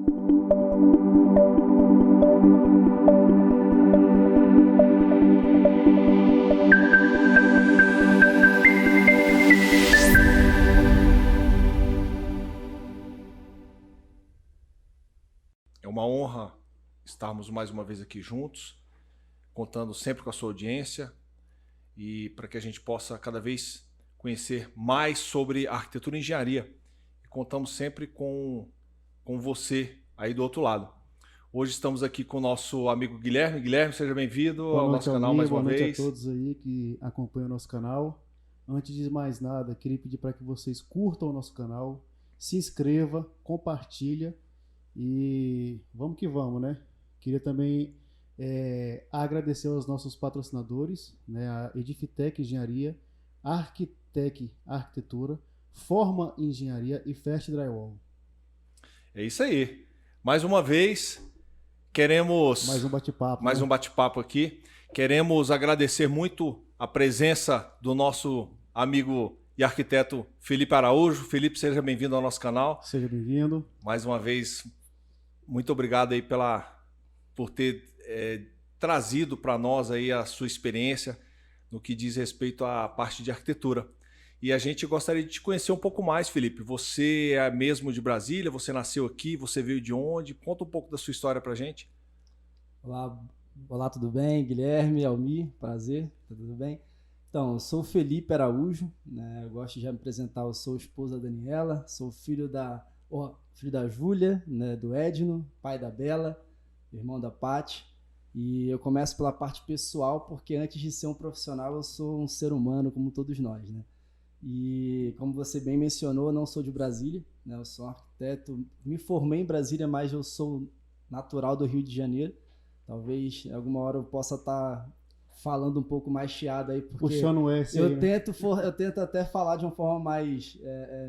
É uma honra estarmos mais uma vez aqui juntos, contando sempre com a sua audiência e para que a gente possa cada vez conhecer mais sobre arquitetura e engenharia. E contamos sempre com você aí do outro lado. Hoje estamos aqui com o nosso amigo Guilherme. Guilherme, seja bem-vindo ao nosso canal mais uma vez. Boa noite a todos aí que acompanham o nosso canal. Antes de mais nada, queria pedir para que vocês curtam o nosso canal, se inscreva, compartilha e vamos que vamos, né? Queria também agradecer aos nossos patrocinadores, né? A Edifitec Engenharia, Arquitec Arquitetura, Forma Engenharia e Fast Drywall. É isso aí. Mais uma vez, queremos... Mais um bate-papo. Mais um bate-papo aqui. Queremos agradecer muito a presença do nosso amigo e arquiteto Felipe Araújo. Felipe, seja bem-vindo ao nosso canal. Seja bem-vindo. Mais uma vez, muito obrigado aí por ter trazido para nós aí a sua experiência no que diz respeito à parte de arquitetura. E a gente gostaria de te conhecer um pouco mais, Felipe. Você é mesmo de Brasília? Você nasceu aqui? Você veio de onde? Conta um pouco da sua história para a gente. Olá, tudo bem? Guilherme, Almir, prazer, tudo bem? Então, eu sou o Felipe Araújo, né? Eu gosto de já me apresentar, eu sou esposa da Daniela, sou filho da Júlia, né? Do Edno, pai da Bela, irmão da Paty. E eu começo pela parte pessoal, porque antes de ser um profissional, eu sou um ser humano, como todos nós, né? E como você bem mencionou, eu não sou de Brasília, né? Eu sou um arquiteto, me formei em Brasília, mas eu sou natural do Rio de Janeiro. Talvez alguma hora eu possa estar falando um pouco mais chiado aí, porque puxando o S eu aí, né? eu tento até falar de uma forma mais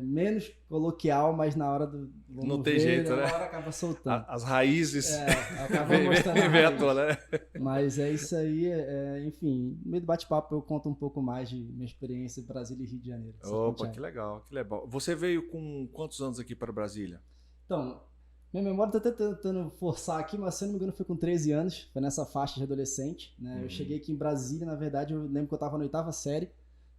menos coloquial, mas na hora do não tem jeito, né? Na hora acaba soltando. As raízes acaba mostrando inventam, né? Mas é isso aí, enfim, no meio do bate-papo eu conto um pouco mais de minha experiência em Brasília e Rio de Janeiro. Opa, que legal, que legal. Você veio com quantos anos aqui para Brasília? Então, minha memória tá até tentando forçar aqui, mas se eu não me engano foi com 13 anos, foi nessa faixa de adolescente, né? Eu cheguei aqui em Brasília, na verdade, eu lembro que eu tava na 8ª série,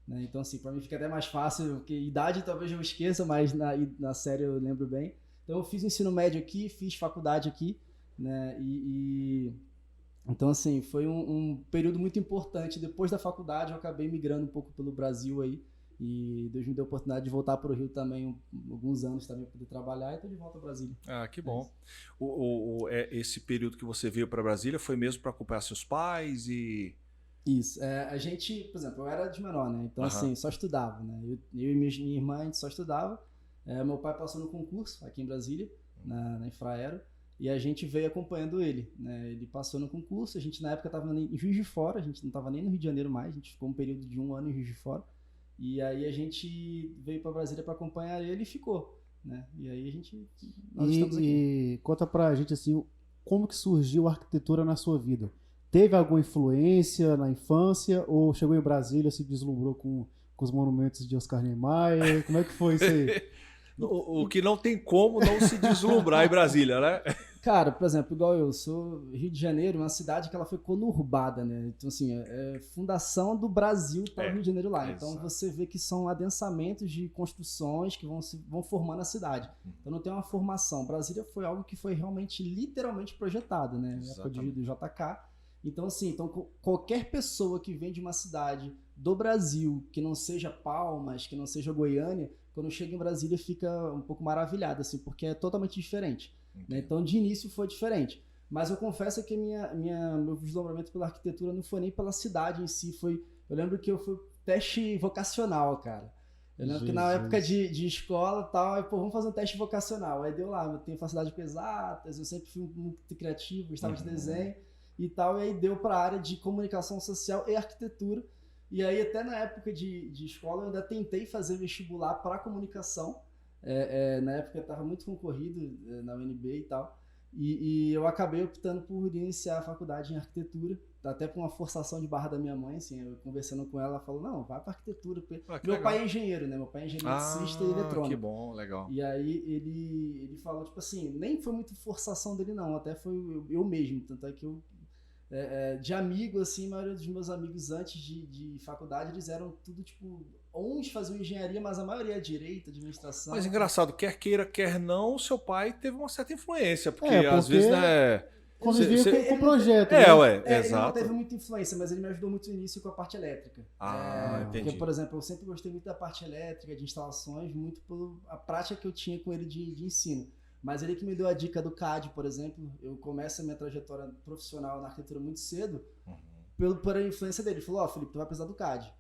né? Então assim, pra mim fica até mais fácil, porque idade talvez eu esqueça, mas na série eu lembro bem. Então eu fiz ensino médio aqui, fiz faculdade aqui, né? Então assim, foi um período muito importante. Depois da faculdade eu acabei migrando um pouco pelo Brasil aí, e Deus me deu a oportunidade de voltar para o Rio também, alguns anos também, para poder trabalhar, e estou de volta ao Brasília. Ah, que bom. Esse período que você veio para Brasília foi mesmo para acompanhar seus pais e... Isso. A gente, por exemplo, eu era de menor, né? Então, assim, só estudava, né? Eu e minha irmã, a gente só estudava. Meu pai passou no concurso aqui em Brasília, na Infraero, e a gente veio acompanhando ele, né? Ele passou no concurso, a gente na época estava em Juiz de Fora, a gente não estava nem no Rio de Janeiro mais, a gente ficou um período de 1 ano em Juiz de Fora. E aí a gente veio para Brasília para acompanhar ele e ficou, né? E aí nós estamos aqui. E conta pra gente assim, como que surgiu a arquitetura na sua vida? Teve alguma influência na infância ou chegou em Brasília, se deslumbrou com os monumentos de Oscar Niemeyer? Como é que foi isso aí? O que não tem como não se deslumbrar em Brasília, né? Cara, por exemplo, igual eu sou Rio de Janeiro, uma cidade que ela foi conurbada, né? Então, assim, fundação do Brasil para o Rio de Janeiro lá. Então, você vê que são adensamentos de construções que vão formando a cidade. Então, não tem uma formação. Brasília foi algo que foi realmente, literalmente projetado, né? Na época do JK. Então, assim, qualquer pessoa que vem de uma cidade do Brasil, que não seja Palmas, que não seja Goiânia, quando chega em Brasília fica um pouco maravilhado, assim, porque é totalmente diferente. Né? Então, de início foi diferente. Mas eu confesso que meu deslumbramento pela arquitetura não foi nem pela cidade em si. Eu lembro que eu fui teste vocacional, cara. Eu lembro que na época de escola e tal, aí, vamos fazer um teste vocacional. Aí deu lá, eu tenho facilidade com exatas, eu sempre fui muito criativo, gostava de desenho e tal. E aí deu para a área de comunicação social e arquitetura. E aí até na época de escola eu ainda tentei fazer vestibular para comunicação. Na época estava muito concorrido na UNB e tal. E eu acabei optando por iniciar a faculdade em arquitetura, até por uma forçação de barra da minha mãe, assim, eu conversando com ela, ela falou, não, vai para arquitetura. Meu pai é engenheiro, né? Meu pai é engenheiro eletricista e eletrônico. Que bom, legal. E aí ele falou, tipo assim, nem foi muito forçação dele não, até foi eu mesmo, tanto é que eu, de amigo, assim, a maioria dos meus amigos antes de faculdade, eles eram tudo, tipo, uns faziam engenharia, mas a maioria é direito, administração. Mas engraçado, quer queira, quer não, seu pai teve uma certa influência, porque às vezes, né... Convivia com o projeto. Exato. Ele não teve muita influência, mas ele me ajudou muito no início com a parte elétrica. Entendi. Porque, por exemplo, eu sempre gostei muito da parte elétrica, de instalações, muito pela prática que eu tinha com ele de ensino. Mas ele que me deu a dica do CAD, por exemplo. Eu começo a minha trajetória profissional na arquitetura muito cedo, por a influência dele. Ele falou, Felipe, tu vai precisar do CAD.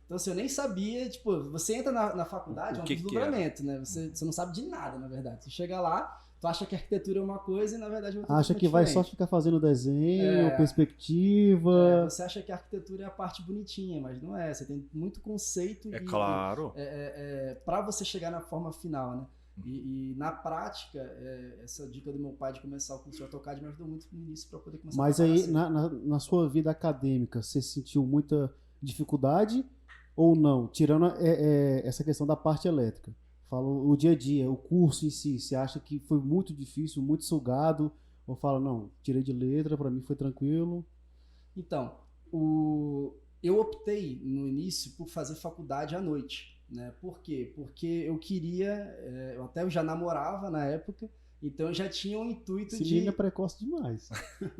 Então, assim, eu nem sabia, tipo, você entra na faculdade, é um deslumbramento, né? Você não sabe de nada, na verdade. Você chega lá, tu acha que a arquitetura é uma coisa e, na verdade, é outra coisa. Acha que vai só ficar fazendo desenho, perspectiva. Você acha que a arquitetura é a parte bonitinha, mas não é. Você tem muito conceito. Claro. Para você chegar na forma final, né? E na prática, essa dica do meu pai de começar o curso de AutoCAD me ajudou muito no início para poder começar Mas a aí, na sua vida acadêmica, você sentiu muita dificuldade ou não? Tirando essa questão da parte elétrica. Falo o dia a dia, o curso em si, você acha que foi muito difícil, muito sugado? Ou fala, não, tirei de letra, para mim foi tranquilo? Então, eu optei no início por fazer faculdade à noite, né? Por quê? Porque eu queria, eu já namorava na época, então eu já tinha um intuito Esse menino é precoce demais.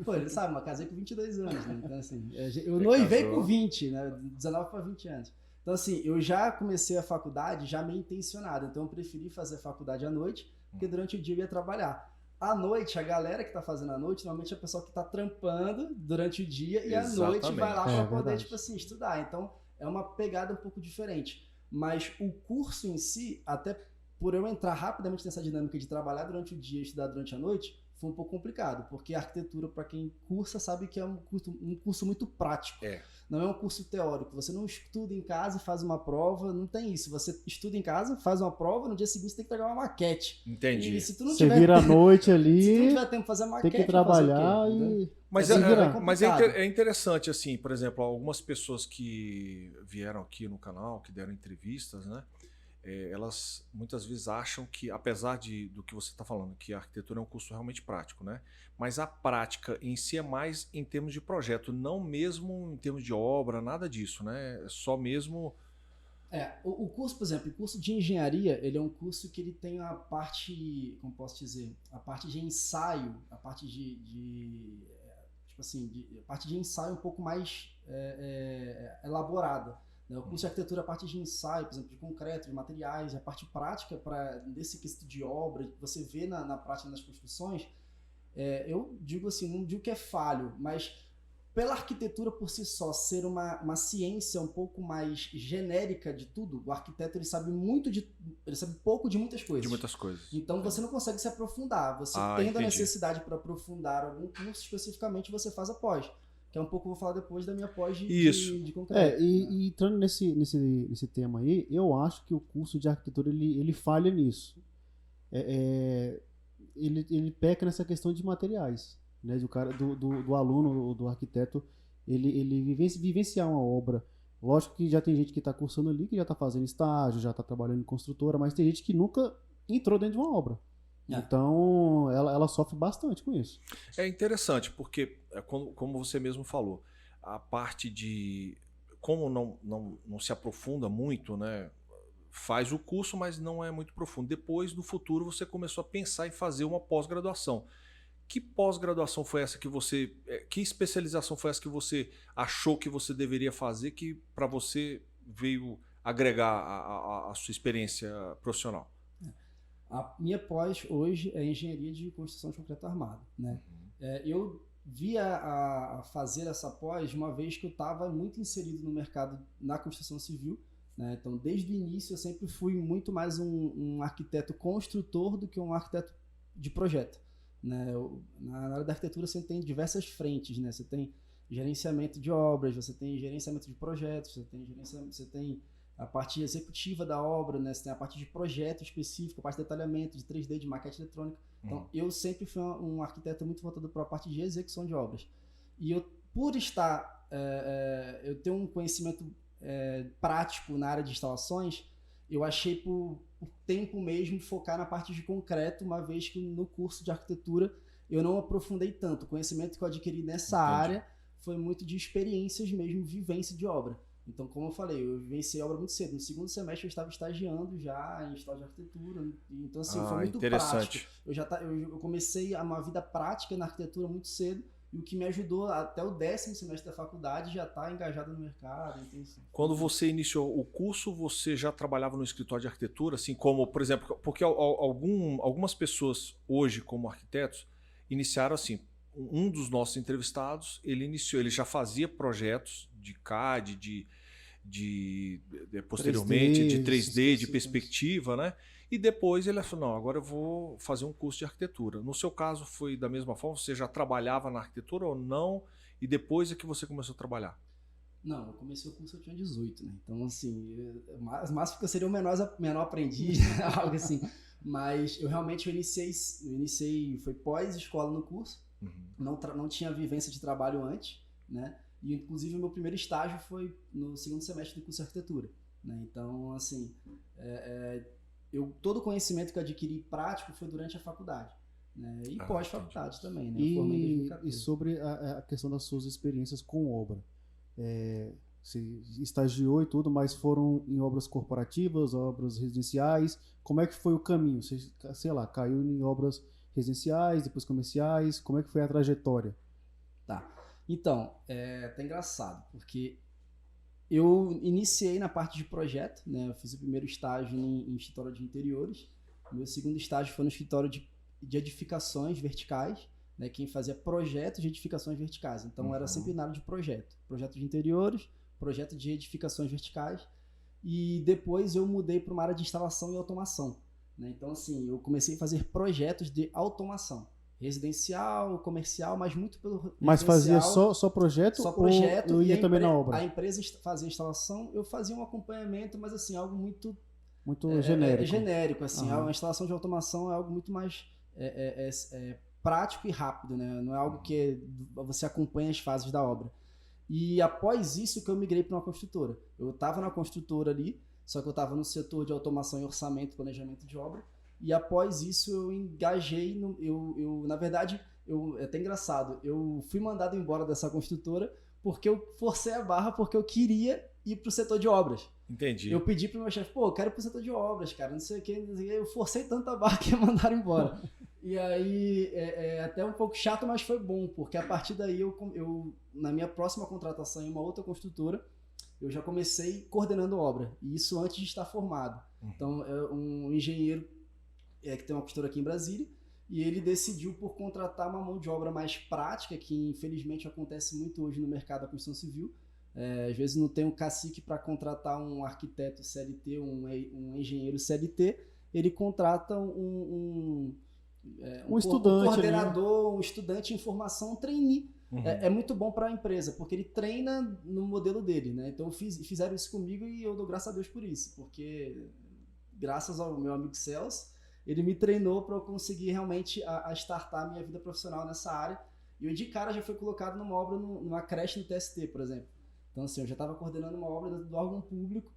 Pô, ele sabe, mas casei com 22 anos, né? Então, assim, eu noivei com 20, né? 19 para 20 anos. Então, assim, eu já comecei a faculdade já meio intencionado. Então, eu preferi fazer a faculdade à noite, porque durante o dia eu ia trabalhar. À noite, a galera que tá fazendo à noite, normalmente é o pessoal que tá trampando durante o dia e à noite vai lá para poder, tipo assim, estudar. Então, é uma pegada um pouco diferente. Mas o curso em si, até por eu entrar rapidamente nessa dinâmica de trabalhar durante o dia e estudar durante a noite, foi um pouco complicado, porque a arquitetura, para quem cursa, sabe que é um curso muito prático. Não é um curso teórico. Você não estuda em casa e faz uma prova, não tem isso. Você estuda em casa, faz uma prova, no dia seguinte você tem que pegar uma maquete. Entendi. E se tu não você vira à noite ali, se tu não tiver tempo de fazer a maquete, tem que trabalhar e... Mas é interessante, assim, por exemplo, algumas pessoas que vieram aqui no canal, que deram entrevistas, né? Elas muitas vezes acham que, apesar do que você está falando, que a arquitetura é um curso realmente prático, né? Mas a prática em si é mais em termos de projeto, não mesmo em termos de obra, nada disso, né? É só mesmo... O curso, por exemplo, o curso de engenharia, ele é um curso que ele tem a parte, como posso dizer, a parte de ensaio, a parte tipo assim, a parte de ensaio um pouco mais elaborada. O curso de arquitetura, a parte de ensaio, por exemplo, de concreto, de materiais, a parte prática desse quesito de obra, que você vê na prática das construções, eu digo assim, não digo que é falho, mas pela arquitetura por si só ser uma ciência um pouco mais genérica de tudo, o arquiteto ele sabe pouco de muitas coisas. De muitas coisas. Então você não consegue se aprofundar. Você tendo a necessidade para aprofundar algum curso, especificamente você faz a pós. Que é um pouco, vou falar depois da minha pós de concreto. E entrando nesse tema aí, eu acho que o curso de arquitetura ele falha nisso. Ele peca nessa questão de materiais, né? Do aluno, do arquiteto, ele vivenciar uma obra. Lógico que já tem gente que está cursando ali, que já está fazendo estágio, já está trabalhando em construtora, mas tem gente que nunca entrou dentro de uma obra. Então, ela sofre bastante com isso. É interessante, porque, como você mesmo falou, a parte de... Como não se aprofunda muito, né? Faz o curso, mas não é muito profundo. Depois, no futuro, você começou a pensar em fazer uma pós-graduação. Que pós-graduação foi essa que você... Que especialização foi essa que você achou que você deveria fazer, que para você veio agregar a sua experiência profissional? A minha pós hoje é engenharia de construção de concreto armado, né? Eu via a fazer essa pós uma vez que eu estava muito inserido no mercado na construção civil, né? Então, desde o início, eu sempre fui muito mais um arquiteto construtor do que um arquiteto de projeto, né? Na área da arquitetura você tem diversas frentes, né? Você tem gerenciamento de obras, você tem gerenciamento de projetos, você tem a parte executiva da obra, né? Você tem a parte de projeto específico, a parte de detalhamento, de 3D, de maquete eletrônica. Então, eu sempre fui um arquiteto muito voltado para a parte de execução de obras. E eu, por estar, eu tenho um conhecimento prático na área de instalações, eu achei por tempo mesmo focar na parte de concreto, uma vez que no curso de arquitetura eu não aprofundei tanto. O conhecimento que eu adquiri nessa área foi muito de experiências mesmo, vivência de obra. Então, como eu falei, eu vivenciei obra muito cedo. No segundo semestre eu estava estagiando já em estágio de arquitetura. Então, assim, foi muito prático. Eu comecei uma vida prática na arquitetura muito cedo, e o que me ajudou até o 10º semestre da faculdade já estar engajado no mercado. Então, assim, quando você iniciou o curso, você já trabalhava no escritório de arquitetura, assim como, por exemplo, porque algumas pessoas hoje, como arquitetos, iniciaram assim. Um dos nossos entrevistados, ele já fazia projetos de CAD, posteriormente 3D, de 3D, de perspectiva, né? E depois ele falou, não, agora eu vou fazer um curso de arquitetura. No seu caso foi da mesma forma? Você já trabalhava na arquitetura ou não? E depois é que você começou a trabalhar? Não, eu comecei o curso eu tinha 18, né? Então, assim, mais porque eu seria o menor aprendiz, algo assim. Mas eu realmente iniciei foi pós-escola no curso. Não tinha vivência de trabalho antes, né? E inclusive o meu primeiro estágio foi no segundo semestre do curso de arquitetura, né? Então, assim, todo o conhecimento que eu adquiri prático foi durante a faculdade, né? E pós-faculdade também, né? Eu formei em 2014. E sobre a questão das suas experiências com obra, você estagiou e tudo, mas foram em obras corporativas, obras residenciais? Como é que foi o caminho? Você, sei lá, caiu em obras residenciais, depois comerciais? Como é que foi a trajetória? Tá. Então, tá engraçado, porque eu iniciei na parte de projeto, né? Eu fiz o primeiro estágio em escritório de interiores. O meu segundo estágio foi no escritório de edificações verticais, né? Quem fazia projetos de edificações verticais. Então, era sempre na área de projeto. Projeto de interiores, projeto de edificações verticais. E depois eu mudei para uma área de instalação e automação. Então, assim, eu comecei a fazer projetos de automação. Residencial, comercial, mas muito pelo Mas fazia só projeto? Só projeto. Ou ia também na obra? A empresa fazia instalação, eu fazia um acompanhamento, mas assim, algo muito genérico. Genérico, assim. A instalação de automação é algo muito mais prático e rápido, né? Não é algo que você acompanha as fases da obra. E após isso que eu migrei para uma construtora. Eu estava na construtora ali, só que eu estava no setor de automação e orçamento, planejamento de obra. E após isso eu engajei, na verdade, é até engraçado, eu fui mandado embora dessa construtora porque eu forcei a barra, porque eu queria ir para o setor de obras. Entendi. Eu pedi pro meu chefe, eu quero ir pro setor de obras, cara, não sei o que, eu forcei tanta barra que me mandaram embora. E aí, é até um pouco chato, mas foi bom, porque a partir daí, eu na minha próxima contratação em uma outra construtora, eu já comecei coordenando obra, e isso antes de estar formado. Então, um engenheiro que tem uma construtora aqui em Brasília, e ele decidiu por contratar uma mão de obra mais prática, que infelizmente acontece muito hoje no mercado da construção civil. Às vezes não tem um cacique para contratar um arquiteto CLT, um engenheiro CLT, ele contrata um estudante, um coordenador, um estudante em formação, um trainee. É muito bom para a empresa, porque ele treina no modelo dele, né? Então fizeram isso comigo e eu dou graças a Deus por isso, porque graças ao meu amigo Celso, ele me treinou para eu conseguir realmente a startar a minha vida profissional nessa área. E eu de cara já fui colocado numa obra, numa creche no TST, por exemplo. Então, assim, eu já estava coordenando uma obra do órgão público,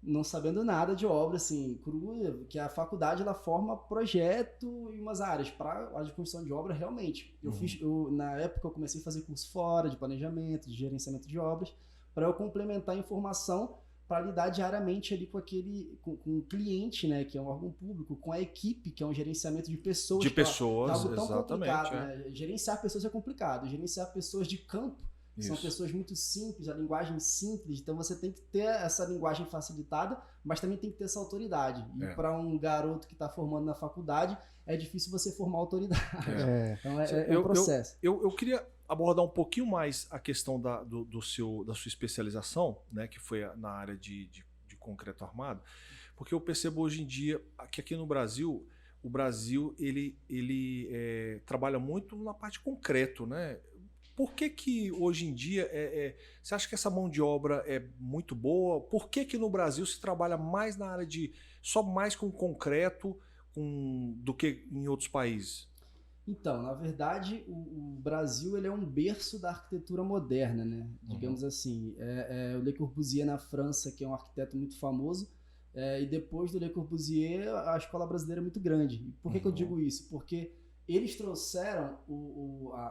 não sabendo nada de obra, assim, crua, que a faculdade, ela forma projeto e umas áreas. Para a área de construção de obra, realmente. Na época, eu comecei a fazer curso fora, de planejamento, de gerenciamento de obras, para eu complementar a informação para lidar diariamente ali com o cliente, né, que é um órgão público, com a equipe, que é um gerenciamento de pessoas. De pessoas, é algo tão exatamente. Complicado, né? Gerenciar pessoas é complicado. Gerenciar pessoas de campo são pessoas muito simples, a linguagem simples, então você tem que ter essa linguagem facilitada, mas também tem que ter essa autoridade. E para um garoto que está formando na faculdade, é difícil você formar autoridade. Então é um processo. Eu queria abordar um pouquinho mais a questão da sua especialização, né, que foi na área de concreto armado, porque eu percebo hoje em dia que aqui no Brasil, o Brasil ele trabalha muito na parte de concreto, né? Por que hoje em dia você acha que essa mão de obra é muito boa? Por que no Brasil se trabalha mais na área só mais com concreto do que em outros países? Então, na verdade, o Brasil ele é um berço da arquitetura moderna, né? Digamos assim. O Le Corbusier na França, que é um arquiteto muito famoso, e depois do Le Corbusier, a escola brasileira é muito grande. E por que eu digo isso? Porque eles trouxeram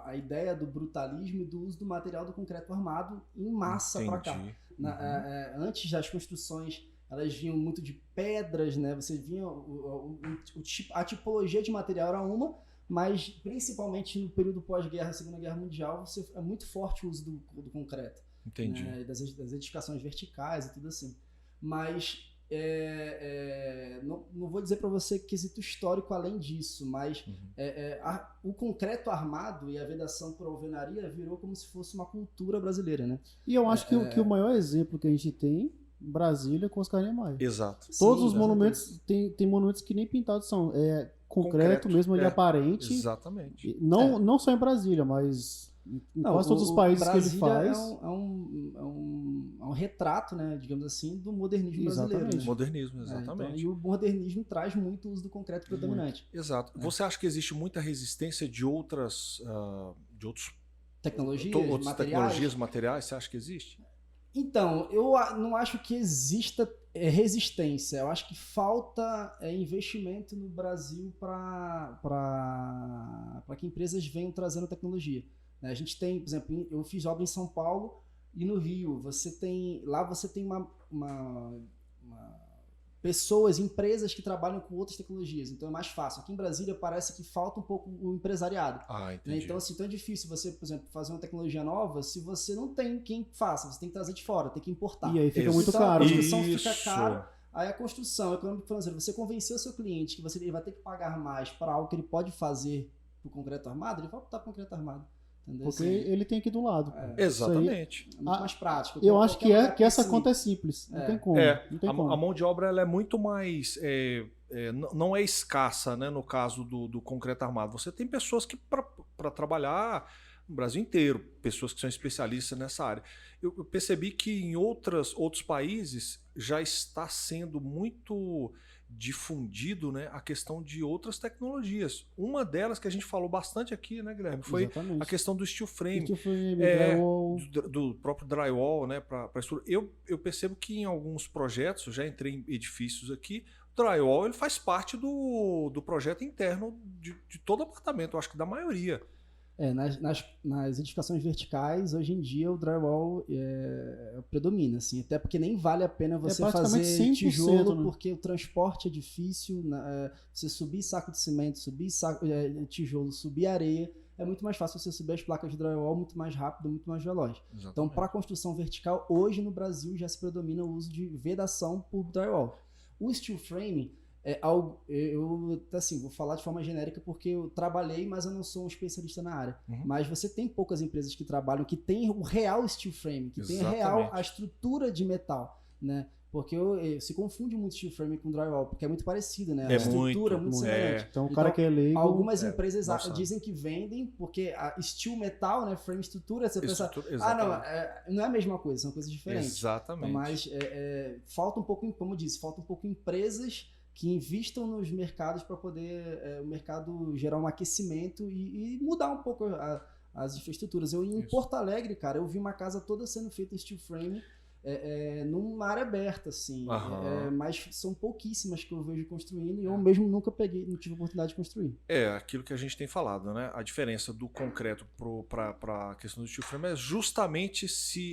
a ideia do brutalismo e do uso do material do concreto armado em massa para cá. Antes, as construções elas vinham muito de pedras, né? Você vinha a tipologia de material era uma, mas principalmente no período pós-guerra, Segunda Guerra Mundial, é muito forte o uso do concreto. Entendi. Né? Das edificações verticais e tudo assim. Mas não vou dizer para você quesito histórico além disso, mas o concreto armado e a vedação por alvenaria virou como se fosse uma cultura brasileira, né? E eu acho que o maior exemplo que a gente tem Brasília com Oscar Niemeyer. Exato. Todos os monumentos, tem monumentos que nem pintados são. Concreto mesmo, ele aparente. Exatamente. Não só em Brasília, mas em quase todos os países que ele faz. É um retrato, né, digamos assim, do modernismo brasileiro. Né? Modernismo, exatamente. Então, e o modernismo traz muito o uso do concreto predominante. Exato. Você acha que existe muita resistência de outros tecnologias, materiais? Você acha que existe? Então, eu não acho que exista resistência. Eu acho que falta investimento no Brasil para que empresas venham trazendo tecnologia. A gente tem, por exemplo, eu fiz obra em São Paulo e no Rio. Lá você tem pessoas, empresas que trabalham com outras tecnologias. Então é mais fácil. Aqui em Brasília parece que falta um pouco o empresariado. Entendi. Então, assim, então é difícil você, por exemplo, fazer uma tecnologia nova se você não tem quem faça. Você tem que trazer de fora, tem que importar. E aí fica muito caro. A construção fica cara. Aí a construção, econômico financeiro, você convenceu o seu cliente que ele vai ter que pagar mais para algo que ele pode fazer pro concreto armado, ele vai optar por concreto armado. Entendeu? Porque ele tem aqui do lado. Exatamente. É muito mais prático. Eu acho que essa conta é simples. Não tem como. Não tem como. A mão de obra ela é muito mais... não é escassa, né, no caso do concreto armado. Você tem pessoas que para trabalhar no Brasil inteiro, pessoas que são especialistas nessa área. Eu percebi que em outros países já está sendo muito difundido, né, a questão de outras tecnologias. Uma delas que a gente falou bastante aqui, né, Guilherme, foi a questão do steel frame, drywall. do próprio drywall, né, para estrutura. Eu percebo que em alguns projetos, eu já entrei em edifícios aqui, o drywall ele faz parte do projeto interno de todo apartamento, eu acho que da maioria. Nas edificações verticais, hoje em dia o drywall predomina, assim, até porque nem vale a pena você fazer tijolo, né? Porque o transporte é difícil, você subir saco de cimento, subir tijolo, subir areia, é muito mais fácil você subir as placas de drywall muito mais rápido, muito mais veloz. Exatamente. Então, para construção vertical, hoje no Brasil já se predomina o uso de vedação por drywall. O steel frame vou falar de forma genérica porque eu trabalhei, mas eu não sou um especialista na área. Mas você tem poucas empresas que trabalham que tem o real steel frame, que tem a estrutura de metal, né? Porque se confunde muito steel frame com drywall, porque é muito parecido, né? A estrutura é muito semelhante. Então, o cara que é leigo... Algumas empresas dizem que vendem, porque a steel metal, né? Frame estrutura, você pensa... não é a mesma coisa, são coisas diferentes. Exatamente. Então, mas falta um pouco, como eu disse, falta um pouco empresas que investam nos mercados para poder o mercado gerar um aquecimento e mudar um pouco as infraestruturas. Em Porto Alegre, cara, eu vi uma casa toda sendo feita em steel frame numa área aberta, assim. Mas são pouquíssimas que eu vejo construindo e eu mesmo nunca não tive oportunidade de construir. Aquilo que a gente tem falado, né? A diferença do concreto para a questão do steel frame é justamente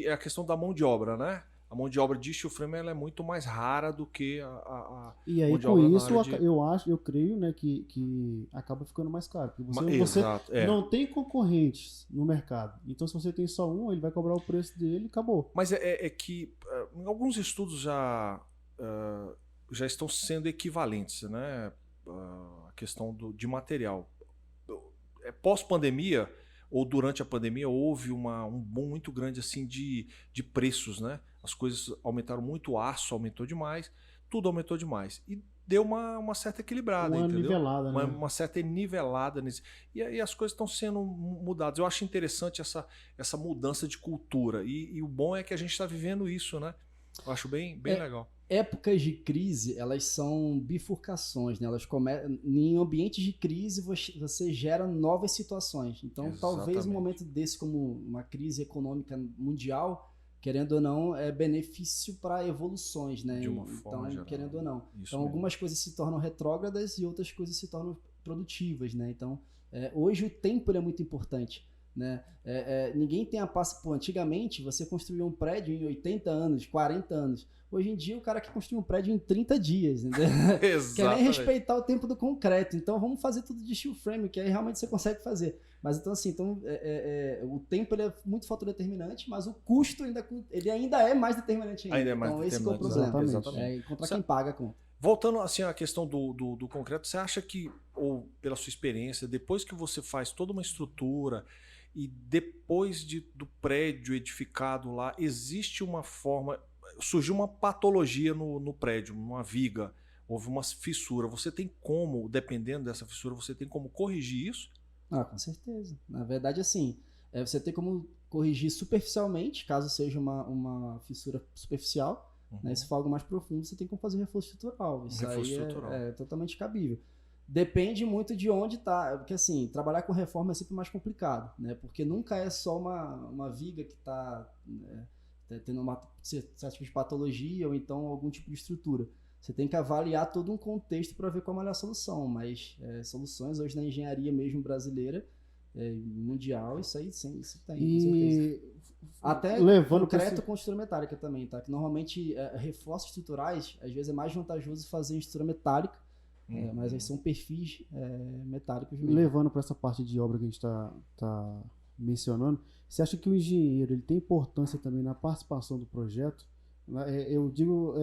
a questão da mão de obra, né? A mão de obra de steel frame ela é muito mais rara do que a e aí, mão de com obra isso, eu creio, né, que acaba ficando mais caro. Porque você não tem concorrentes no mercado. Então, se você tem só um, ele vai cobrar o preço dele e acabou. Mas é que em alguns estudos já estão sendo equivalentes, né? A questão de material. Pós-pandemia, ou durante a pandemia, houve um boom muito grande assim de preços, né? As coisas aumentaram muito, o aço aumentou demais, tudo aumentou demais. E deu uma certa equilibrada, entendeu? Nivelada, né? Uma certa nivelada nisso. E aí as coisas estão sendo mudadas. Eu acho interessante essa mudança de cultura. E o bom é que a gente está vivendo isso, né? Eu acho bem legal. épocas de crise, elas são bifurcações, né? Em ambientes de crise, você gera novas situações. Então, talvez um momento desse, como uma crise econômica mundial, querendo ou não, é benefício para evoluções, né? De uma forma geral. Querendo ou não. Isso então, mesmo. algumas coisas se tornam retrógradas e outras coisas se tornam produtivas, né? Então, hoje o tempo é muito importante. Né? Ninguém tem a passo. Pô, antigamente você construía um prédio em 80 anos, 40 anos. Hoje em dia o cara quer construir um prédio em 30 dias, entendeu? Quer nem respeitar o tempo do concreto. Então vamos fazer tudo de steel frame, que aí realmente você consegue fazer. Mas então assim, o tempo ele é muito fator determinante, mas o custo ele ainda é mais determinante ainda. Então esse que é o problema. Exatamente. Encontrar quem paga a conta. Voltando assim à questão do concreto, você acha que, ou pela sua experiência, depois que você faz toda uma estrutura e depois do prédio edificado lá, existe uma forma, surgiu uma patologia no prédio, uma viga, houve uma fissura, você tem como, dependendo dessa fissura, você tem como corrigir isso? Com certeza. Na verdade, assim, você tem como corrigir superficialmente, caso seja uma fissura superficial. Né? Se for algo mais profundo, você tem como fazer reforço estrutural. Isso aí é totalmente cabível. Depende muito de onde está, porque assim, trabalhar com reforma é sempre mais complicado, né? Porque nunca é só uma viga que está tendo certo tipo de patologia ou então algum tipo de estrutura. Você tem que avaliar todo um contexto para ver qual é a melhor solução, mas soluções hoje na engenharia mesmo brasileira, mundial, isso aí sim, isso tem, com certeza. Até concreto com estrutura metálica também, tá? Que normalmente reforços estruturais, às vezes é mais vantajoso fazer em estrutura metálica, mas aí são perfis metálicos mesmo. Levando para essa parte de obra que a gente está mencionando, você acha que o engenheiro ele tem importância também na participação do projeto? Eu digo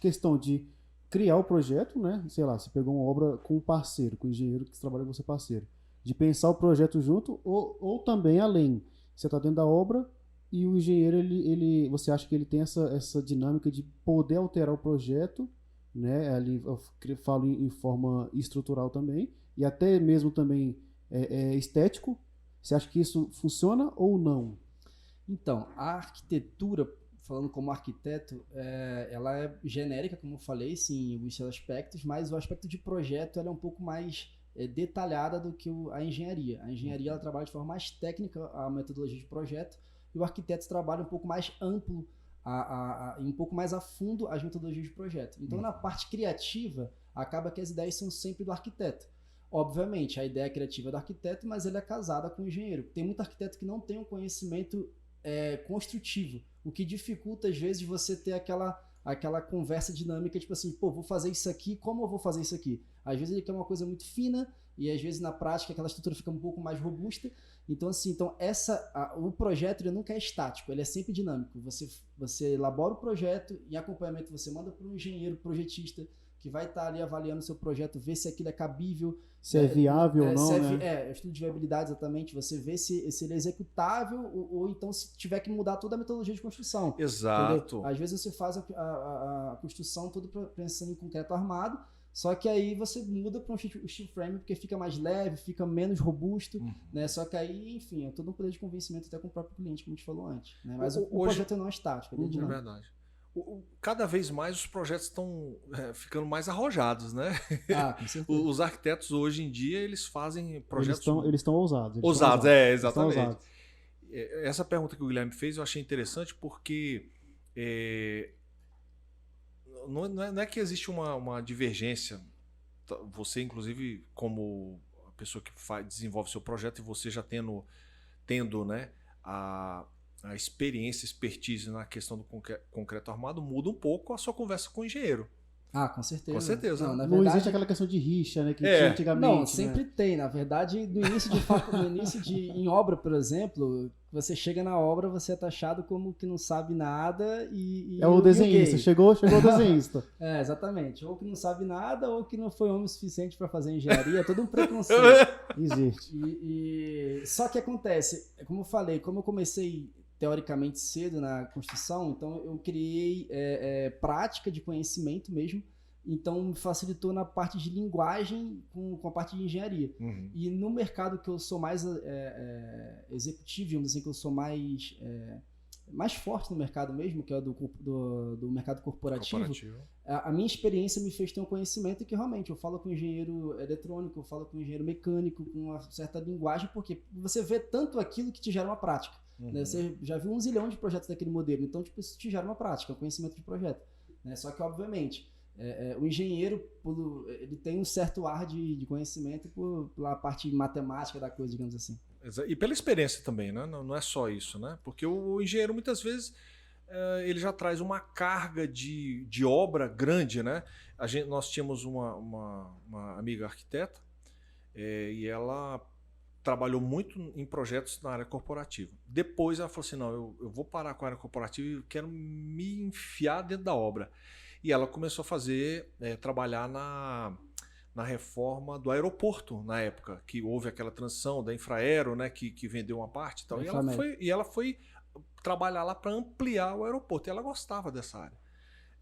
questão de criar o projeto, né? Sei lá, você pegou uma obra com um parceiro, com o engenheiro que trabalha com você parceiro, de pensar o projeto junto ou também além. Você está dentro da obra e o engenheiro, você acha que ele tem essa dinâmica de poder alterar o projeto, né? Ali eu falo em forma estrutural também, e até mesmo também estético. Você acha que isso funciona ou não? Então, a arquitetura, falando como arquiteto, ela é genérica, como eu falei, sim, os seus aspectos, mas o aspecto de projeto ela é um pouco mais detalhada do que a engenharia. A engenharia ela trabalha de forma mais técnica a metodologia de projeto, e o arquiteto trabalha um pouco mais amplo e um pouco mais a fundo as metodologias de projeto. Então, na parte criativa, acaba que as ideias são sempre do arquiteto. Obviamente, a ideia criativa é do arquiteto, mas ele é casada com o engenheiro. Tem muito arquiteto que não tem um conhecimento construtivo, o que dificulta, às vezes, você ter aquela conversa dinâmica, tipo assim, vou fazer isso aqui, como eu vou fazer isso aqui? Às vezes ele quer uma coisa muito fina, e às vezes na prática aquela estrutura fica um pouco mais robusta. Então, assim, o projeto ele nunca é estático, ele é sempre dinâmico. Você elabora o projeto, em acompanhamento você manda para um engenheiro projetista, que vai estar ali avaliando o seu projeto, ver se aquilo é cabível, se é viável ou não, né? Estudo de viabilidade, exatamente. Você vê se ele é executável ou então se tiver que mudar toda a metodologia de construção. Exato. Entendeu? Às vezes você faz a construção toda pensando em concreto armado, só que aí você muda para um steel frame porque fica mais leve, fica menos robusto, né? Só que aí, enfim, é todo um poder de convencimento até com o próprio cliente, como a gente falou antes. Né? Mas o projeto não é estático, ele é dinâmico. É verdade. Cada vez mais os projetos estão ficando mais arrojados, né? Com certeza. Os arquitetos hoje em dia eles fazem projetos... Eles estão ousados. Ousados, exatamente. Essa pergunta que o Guilherme fez eu achei interessante porque não é que existe uma divergência. Você, inclusive, como a pessoa que desenvolve seu projeto e você já tendo né, a expertise na questão do concreto armado, muda um pouco a sua conversa com o engenheiro. Com certeza. Com certeza. Não, na verdade, não existe aquela questão de rixa, né, que tinha antigamente. Não, sempre tem. Na verdade, no início em obra, por exemplo, você chega na obra, você é taxado como que não sabe nada e o desenhista. Chegou o desenhista. Exatamente. Ou que não sabe nada, ou que não foi homem o suficiente para fazer engenharia. É todo um preconceito. Existe. Só que acontece, como eu falei, como eu comecei teoricamente cedo na construção, então eu criei prática de conhecimento mesmo, então me facilitou na parte de linguagem com a parte de engenharia. E no mercado que eu sou mais executivo, digamos assim, que eu sou mais mais forte no mercado mesmo, que é o do mercado corporativo. A minha experiência me fez ter um conhecimento que realmente eu falo com engenheiro eletrônico, eu falo com engenheiro mecânico, com uma certa linguagem, porque você vê tanto aquilo que te gera uma prática. Né? Você já viu 1 zilhão de projetos daquele modelo, então tipo, isso te gera uma prática, um conhecimento de projeto. Né? Só que, obviamente, o engenheiro ele tem um certo ar de conhecimento pela parte matemática da coisa, digamos assim. E pela experiência também, né? Não é só isso, né? Porque o engenheiro muitas vezes ele já traz uma carga de obra grande, né? Nós tínhamos uma amiga arquiteta e ela trabalhou muito em projetos na área corporativa. Depois ela falou assim, não, eu vou parar com a área corporativa e quero me enfiar dentro da obra. E ela começou a trabalhar na reforma do aeroporto na época, que houve aquela transição da Infraero, né, que vendeu uma parte e tal. E ela foi trabalhar lá para ampliar o aeroporto. E ela gostava dessa área.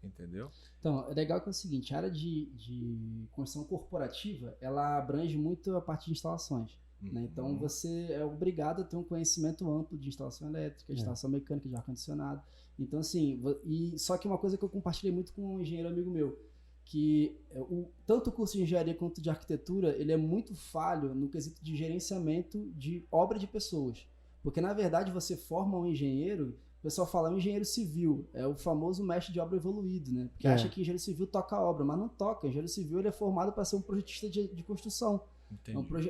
Entendeu? Então, é legal que é o seguinte, a área de construção corporativa, ela abrange muito a parte de instalações. Né? Então, você é obrigado a ter um conhecimento amplo de instalação elétrica, de instalação mecânica, de ar-condicionado. Então, assim, só que uma coisa que eu compartilhei muito com um engenheiro amigo meu, que tanto o curso de engenharia quanto de arquitetura, ele é muito falho no quesito de gerenciamento de obra de pessoas. Porque, na verdade, você forma um engenheiro, o pessoal fala, um engenheiro civil, é o famoso mestre de obra evoluído, né? Porque acha que engenheiro civil toca a obra, mas não toca. O engenheiro civil ele é formado para ser um projetista de construção.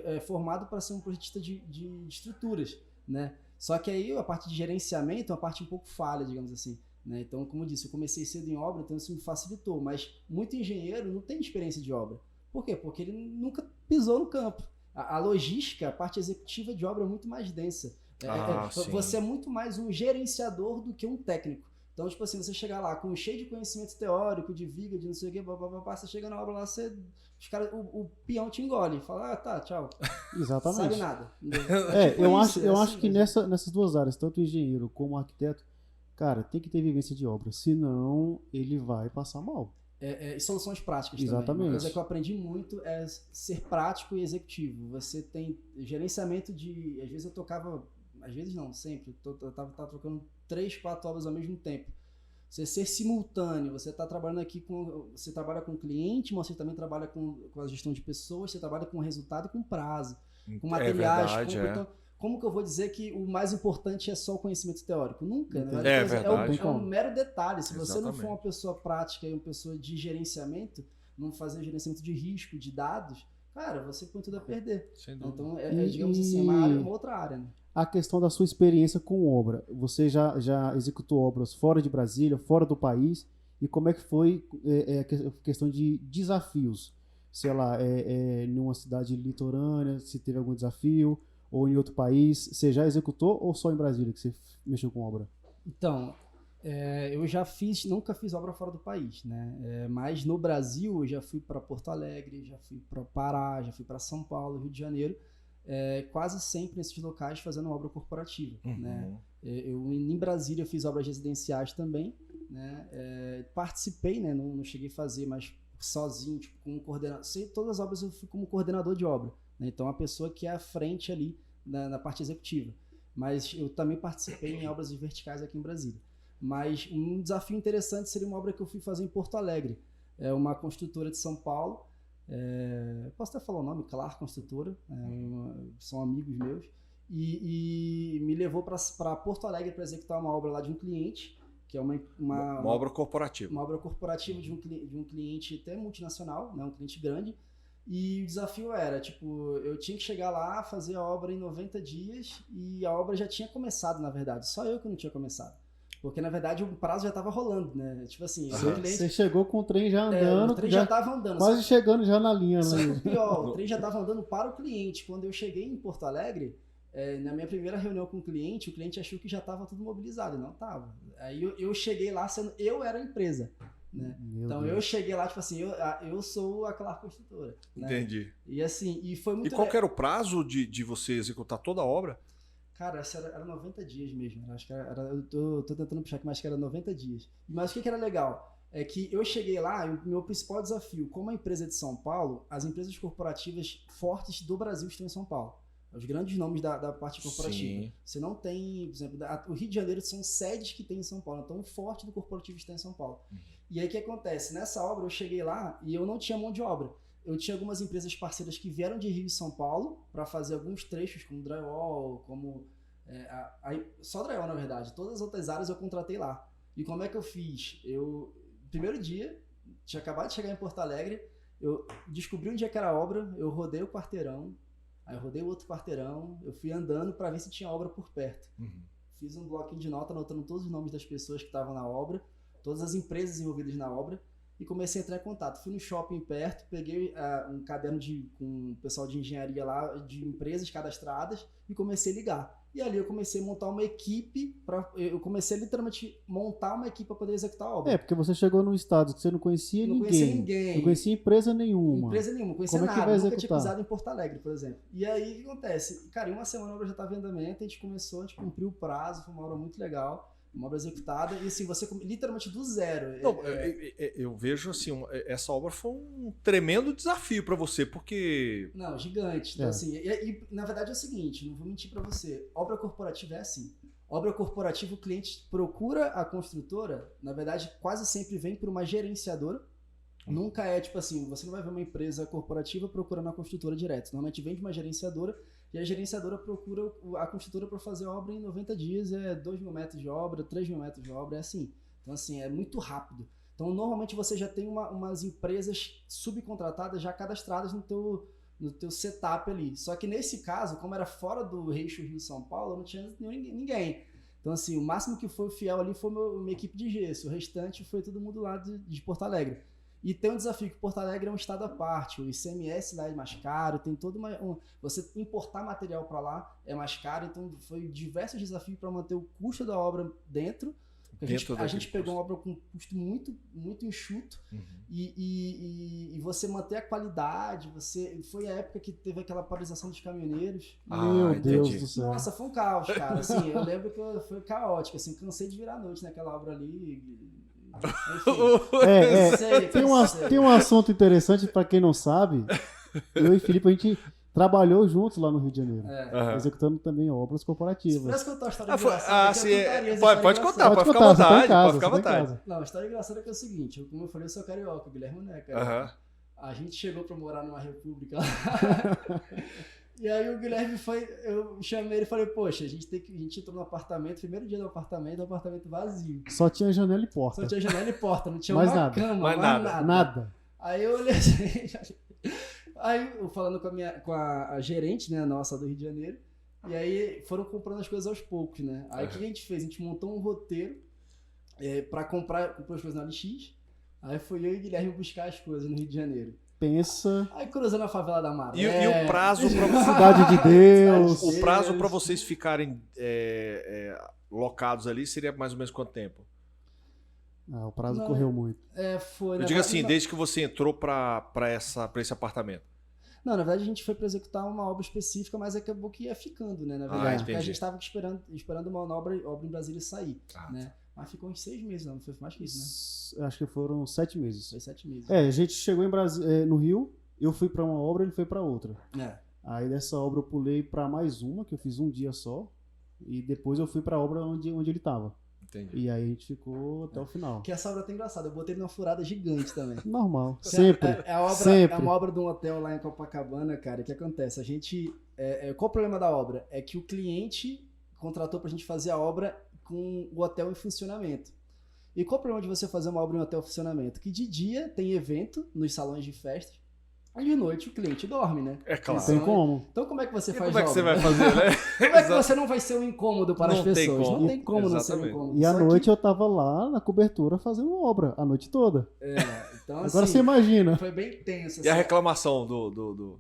É formado para ser um projetista de estruturas, né? Só que aí a parte de gerenciamento é uma parte um pouco falha, digamos assim. Né? Então, como eu disse, eu comecei cedo em obra, então isso me facilitou. Mas muito engenheiro não tem experiência de obra. Por quê? Porque ele nunca pisou no campo. A logística, a parte executiva de obra é muito mais densa. Você é muito mais um gerenciador do que um técnico. Então, tipo assim, você chegar lá com cheio de conhecimento teórico, de viga, de não sei o que, você chega na obra lá, o peão te engole, fala, tá, tchau. Exatamente. Sabe nada. Eu acho que nessas duas áreas, tanto engenheiro como arquiteto, cara, tem que ter vivência de obra, senão ele vai passar mal. E soluções práticas Exatamente. também. Uma coisa que eu aprendi muito é ser prático e executivo. Você tem gerenciamento de... Às vezes eu tocava... Às vezes não, sempre. Eu tava trocando 3, 4 obras ao mesmo tempo. Você ser simultâneo, você está trabalhando aqui você trabalha com cliente, mas você também trabalha com a gestão de pessoas, você trabalha com resultado e com prazo, com materiais. Então, como que eu vou dizer que o mais importante é só o conhecimento teórico? Nunca, né? É um mero detalhe. Se você não for uma pessoa prática e uma pessoa de gerenciamento, não fazer gerenciamento de risco, de dados, cara, você põe tudo a perder. Então, digamos assim, uma outra área, né? A questão da sua experiência com obra. Você já executou obras fora de Brasília, fora do país, e como é que foi a questão de desafios? Sei lá, em uma cidade litorânea, se teve algum desafio, ou em outro país, você já executou ou só em Brasília que você mexeu com obra? Então, eu nunca fiz obra fora do país, né? Mas no Brasil eu já fui para Porto Alegre, já fui para Pará, já fui para São Paulo, Rio de Janeiro, quase sempre nesses locais fazendo obra corporativa, né? Em Brasília eu fiz obras residenciais também, né? Participei, né? Não cheguei a fazer, mas sozinho, tipo, como coordenador. Todas as obras eu fui como coordenador de obra, né? Então a pessoa que é à frente ali na parte executiva. Mas eu também participei em obras verticais aqui em Brasília. Mas um desafio interessante seria uma obra que eu fui fazer em Porto Alegre. É uma construtora de São Paulo. Posso até falar o nome, Clar Construtora. São amigos meus. E me levou para Porto Alegre para executar uma obra lá de um cliente, que é uma obra corporativa. Uma obra corporativa de um cliente até multinacional, né, um cliente grande. E o desafio era, tipo, eu tinha que chegar lá, fazer a obra em 90 dias e a obra já tinha começado, na verdade. Só eu que não tinha começado. Porque, na verdade, o prazo já estava rolando, né? Tipo assim, o cliente... Você chegou com o trem já andando. O trem já estava andando. Quase chegando já na linha. Só que o pior, o trem já estava andando para o cliente. Quando eu cheguei em Porto Alegre, na minha primeira reunião com o cliente achou que já estava tudo mobilizado. Não estava. Aí eu cheguei lá sendo... Eu era a empresa. Né? Então eu cheguei lá, tipo assim, eu sou a Clar Construtora. Né? Entendi. E assim, e foi muito... E qual que era o prazo de você executar toda a obra? Cara, era 90 dias mesmo. Acho que eu tô tentando puxar aqui, mas que era 90 dias. Mas o que era legal? É que eu cheguei lá e o meu principal desafio, como a empresa de São Paulo, as empresas corporativas fortes do Brasil estão em São Paulo. Os grandes nomes da parte corporativa. Sim. Você não tem, por exemplo, o Rio de Janeiro são sedes que tem em São Paulo, então o forte do corporativo está em São Paulo. E aí o que acontece? Nessa obra eu cheguei lá e eu não tinha mão de obra. Eu tinha algumas empresas parceiras que vieram de Rio e São Paulo para fazer alguns trechos, como drywall, como... só drywall, na verdade. Todas as outras áreas eu contratei lá. E como é que eu fiz? Primeiro dia, tinha acabado de chegar em Porto Alegre, eu descobri onde é que era a obra, eu rodei o quarteirão, aí eu rodei o outro quarteirão, eu fui andando para ver se tinha obra por perto. Fiz um bloquinho de nota anotando todos os nomes das pessoas que estavam na obra, todas as empresas envolvidas na obra, e comecei a entrar em contato. Fui no shopping perto, peguei um caderno com o pessoal de engenharia lá, de empresas cadastradas, e comecei a ligar. E ali eu comecei a montar uma equipe, eu comecei a literalmente montar uma equipe para poder executar a obra. Porque você chegou num estado que você não conhecia ninguém. Não conhecia empresa nenhuma. Não conhecia nada. Nunca tinha pisado em Porto Alegre, por exemplo. E aí o que acontece? Cara, em uma semana a obra já estava em andamento, a gente cumpriu o prazo, foi uma obra muito legal. Uma obra executada, e assim, você literalmente do zero. Não, eu vejo assim, essa obra foi um tremendo desafio para você, porque... Não, gigante. Então, assim, e na verdade é o seguinte, não vou mentir para você, obra corporativa é assim. Obra corporativa, o cliente procura a construtora, na verdade quase sempre vem por uma gerenciadora. Nunca é tipo assim, você não vai ver uma empresa corporativa procurando a construtora direto. Normalmente vem de uma gerenciadora, e a gerenciadora procura a construtora para fazer a obra em 90 dias, 2 mil metros de obra, 3 mil metros de obra, é assim. Então, assim, é muito rápido. Então, normalmente você já tem umas empresas subcontratadas já cadastradas no teu setup ali. Só que nesse caso, como era fora do eixo Rio-São Paulo, não tinha ninguém. Então, assim, o máximo que foi fiel ali foi minha equipe de gesso. O restante foi todo mundo lá de Porto Alegre. E tem um desafio que Porto Alegre é um estado à parte, o ICMS lá é mais caro, tem todo você importar material para lá é mais caro, então foi diversos desafios para manter o custo da obra dentro. A gente pegou uma obra com um custo muito, muito enxuto e você manter a qualidade, foi a época que teve aquela paralisação dos caminhoneiros. Meu Deus do céu. Nossa, foi um caos, cara. Assim, eu lembro que foi caótico, assim, cansei de virar a noite naquela obra ali. Tem um assunto interessante para quem não sabe. Eu e Felipe, a gente trabalhou juntos lá no Rio de Janeiro, executando também obras corporativas. Parece que eu tô a história engraçada. Pode contar, pode ficar à vontade. Pode ficar à vontade. Não, a história engraçada é que é o seguinte, como eu falei, eu sou carioca, o Guilherme não é carioca. A gente chegou para morar numa república lá. E aí o Guilherme eu chamei ele e falei, poxa, a gente entrou no apartamento, primeiro dia do apartamento vazio. Só tinha janela e porta. Não tinha mais uma nada. cama, mais nada. Aí eu olhei assim, aí eu falando com a gerente, né, nossa do Rio de Janeiro, e aí foram comprando as coisas aos poucos, né. Aí o que a gente fez? A gente montou um roteiro pra comprou as coisas na LX, aí foi eu e o Guilherme buscar as coisas no Rio de Janeiro. Pensa. Aí cruzando a favela da Maré. E o prazo para Cidade de Deus. O prazo para vocês ficarem locados ali seria mais ou menos quanto tempo? O prazo correu muito. Eu digo assim, desde que você entrou para esse apartamento. Não, na verdade a gente foi para executar uma obra específica, mas acabou que ia ficando, né? Na verdade, porque a gente estava esperando uma obra em Brasília sair, né? Mas ficou uns 6 meses, não foi mais que isso, né? Acho que foram 7 meses. Foi 7 meses. A gente chegou no Rio, eu fui para uma obra, ele foi para outra. Aí dessa obra eu pulei para mais uma, que eu fiz um dia só, e depois eu fui para a obra onde ele estava. Entendi. E aí a gente ficou até o final. Que essa obra tá engraçada, eu botei ele numa furada gigante também. Normal, sempre. É uma obra de um hotel lá em Copacabana, cara. O que acontece? Qual o problema da obra? É que o cliente contratou pra gente fazer a obra com o hotel em funcionamento. E qual o problema de você fazer uma obra em hotel em funcionamento? Que de dia tem evento nos salões de festas, e de noite o cliente dorme, né? É claro. Não tem como. Então como é que você faz como é que você vai fazer, né? Como é que você não vai ser um incômodo para as pessoas? Não tem como não ser um incômodo. E à noite eu tava lá na cobertura fazendo obra, a noite toda. Então agora você imagina. Foi bem tenso. E a reclamação do...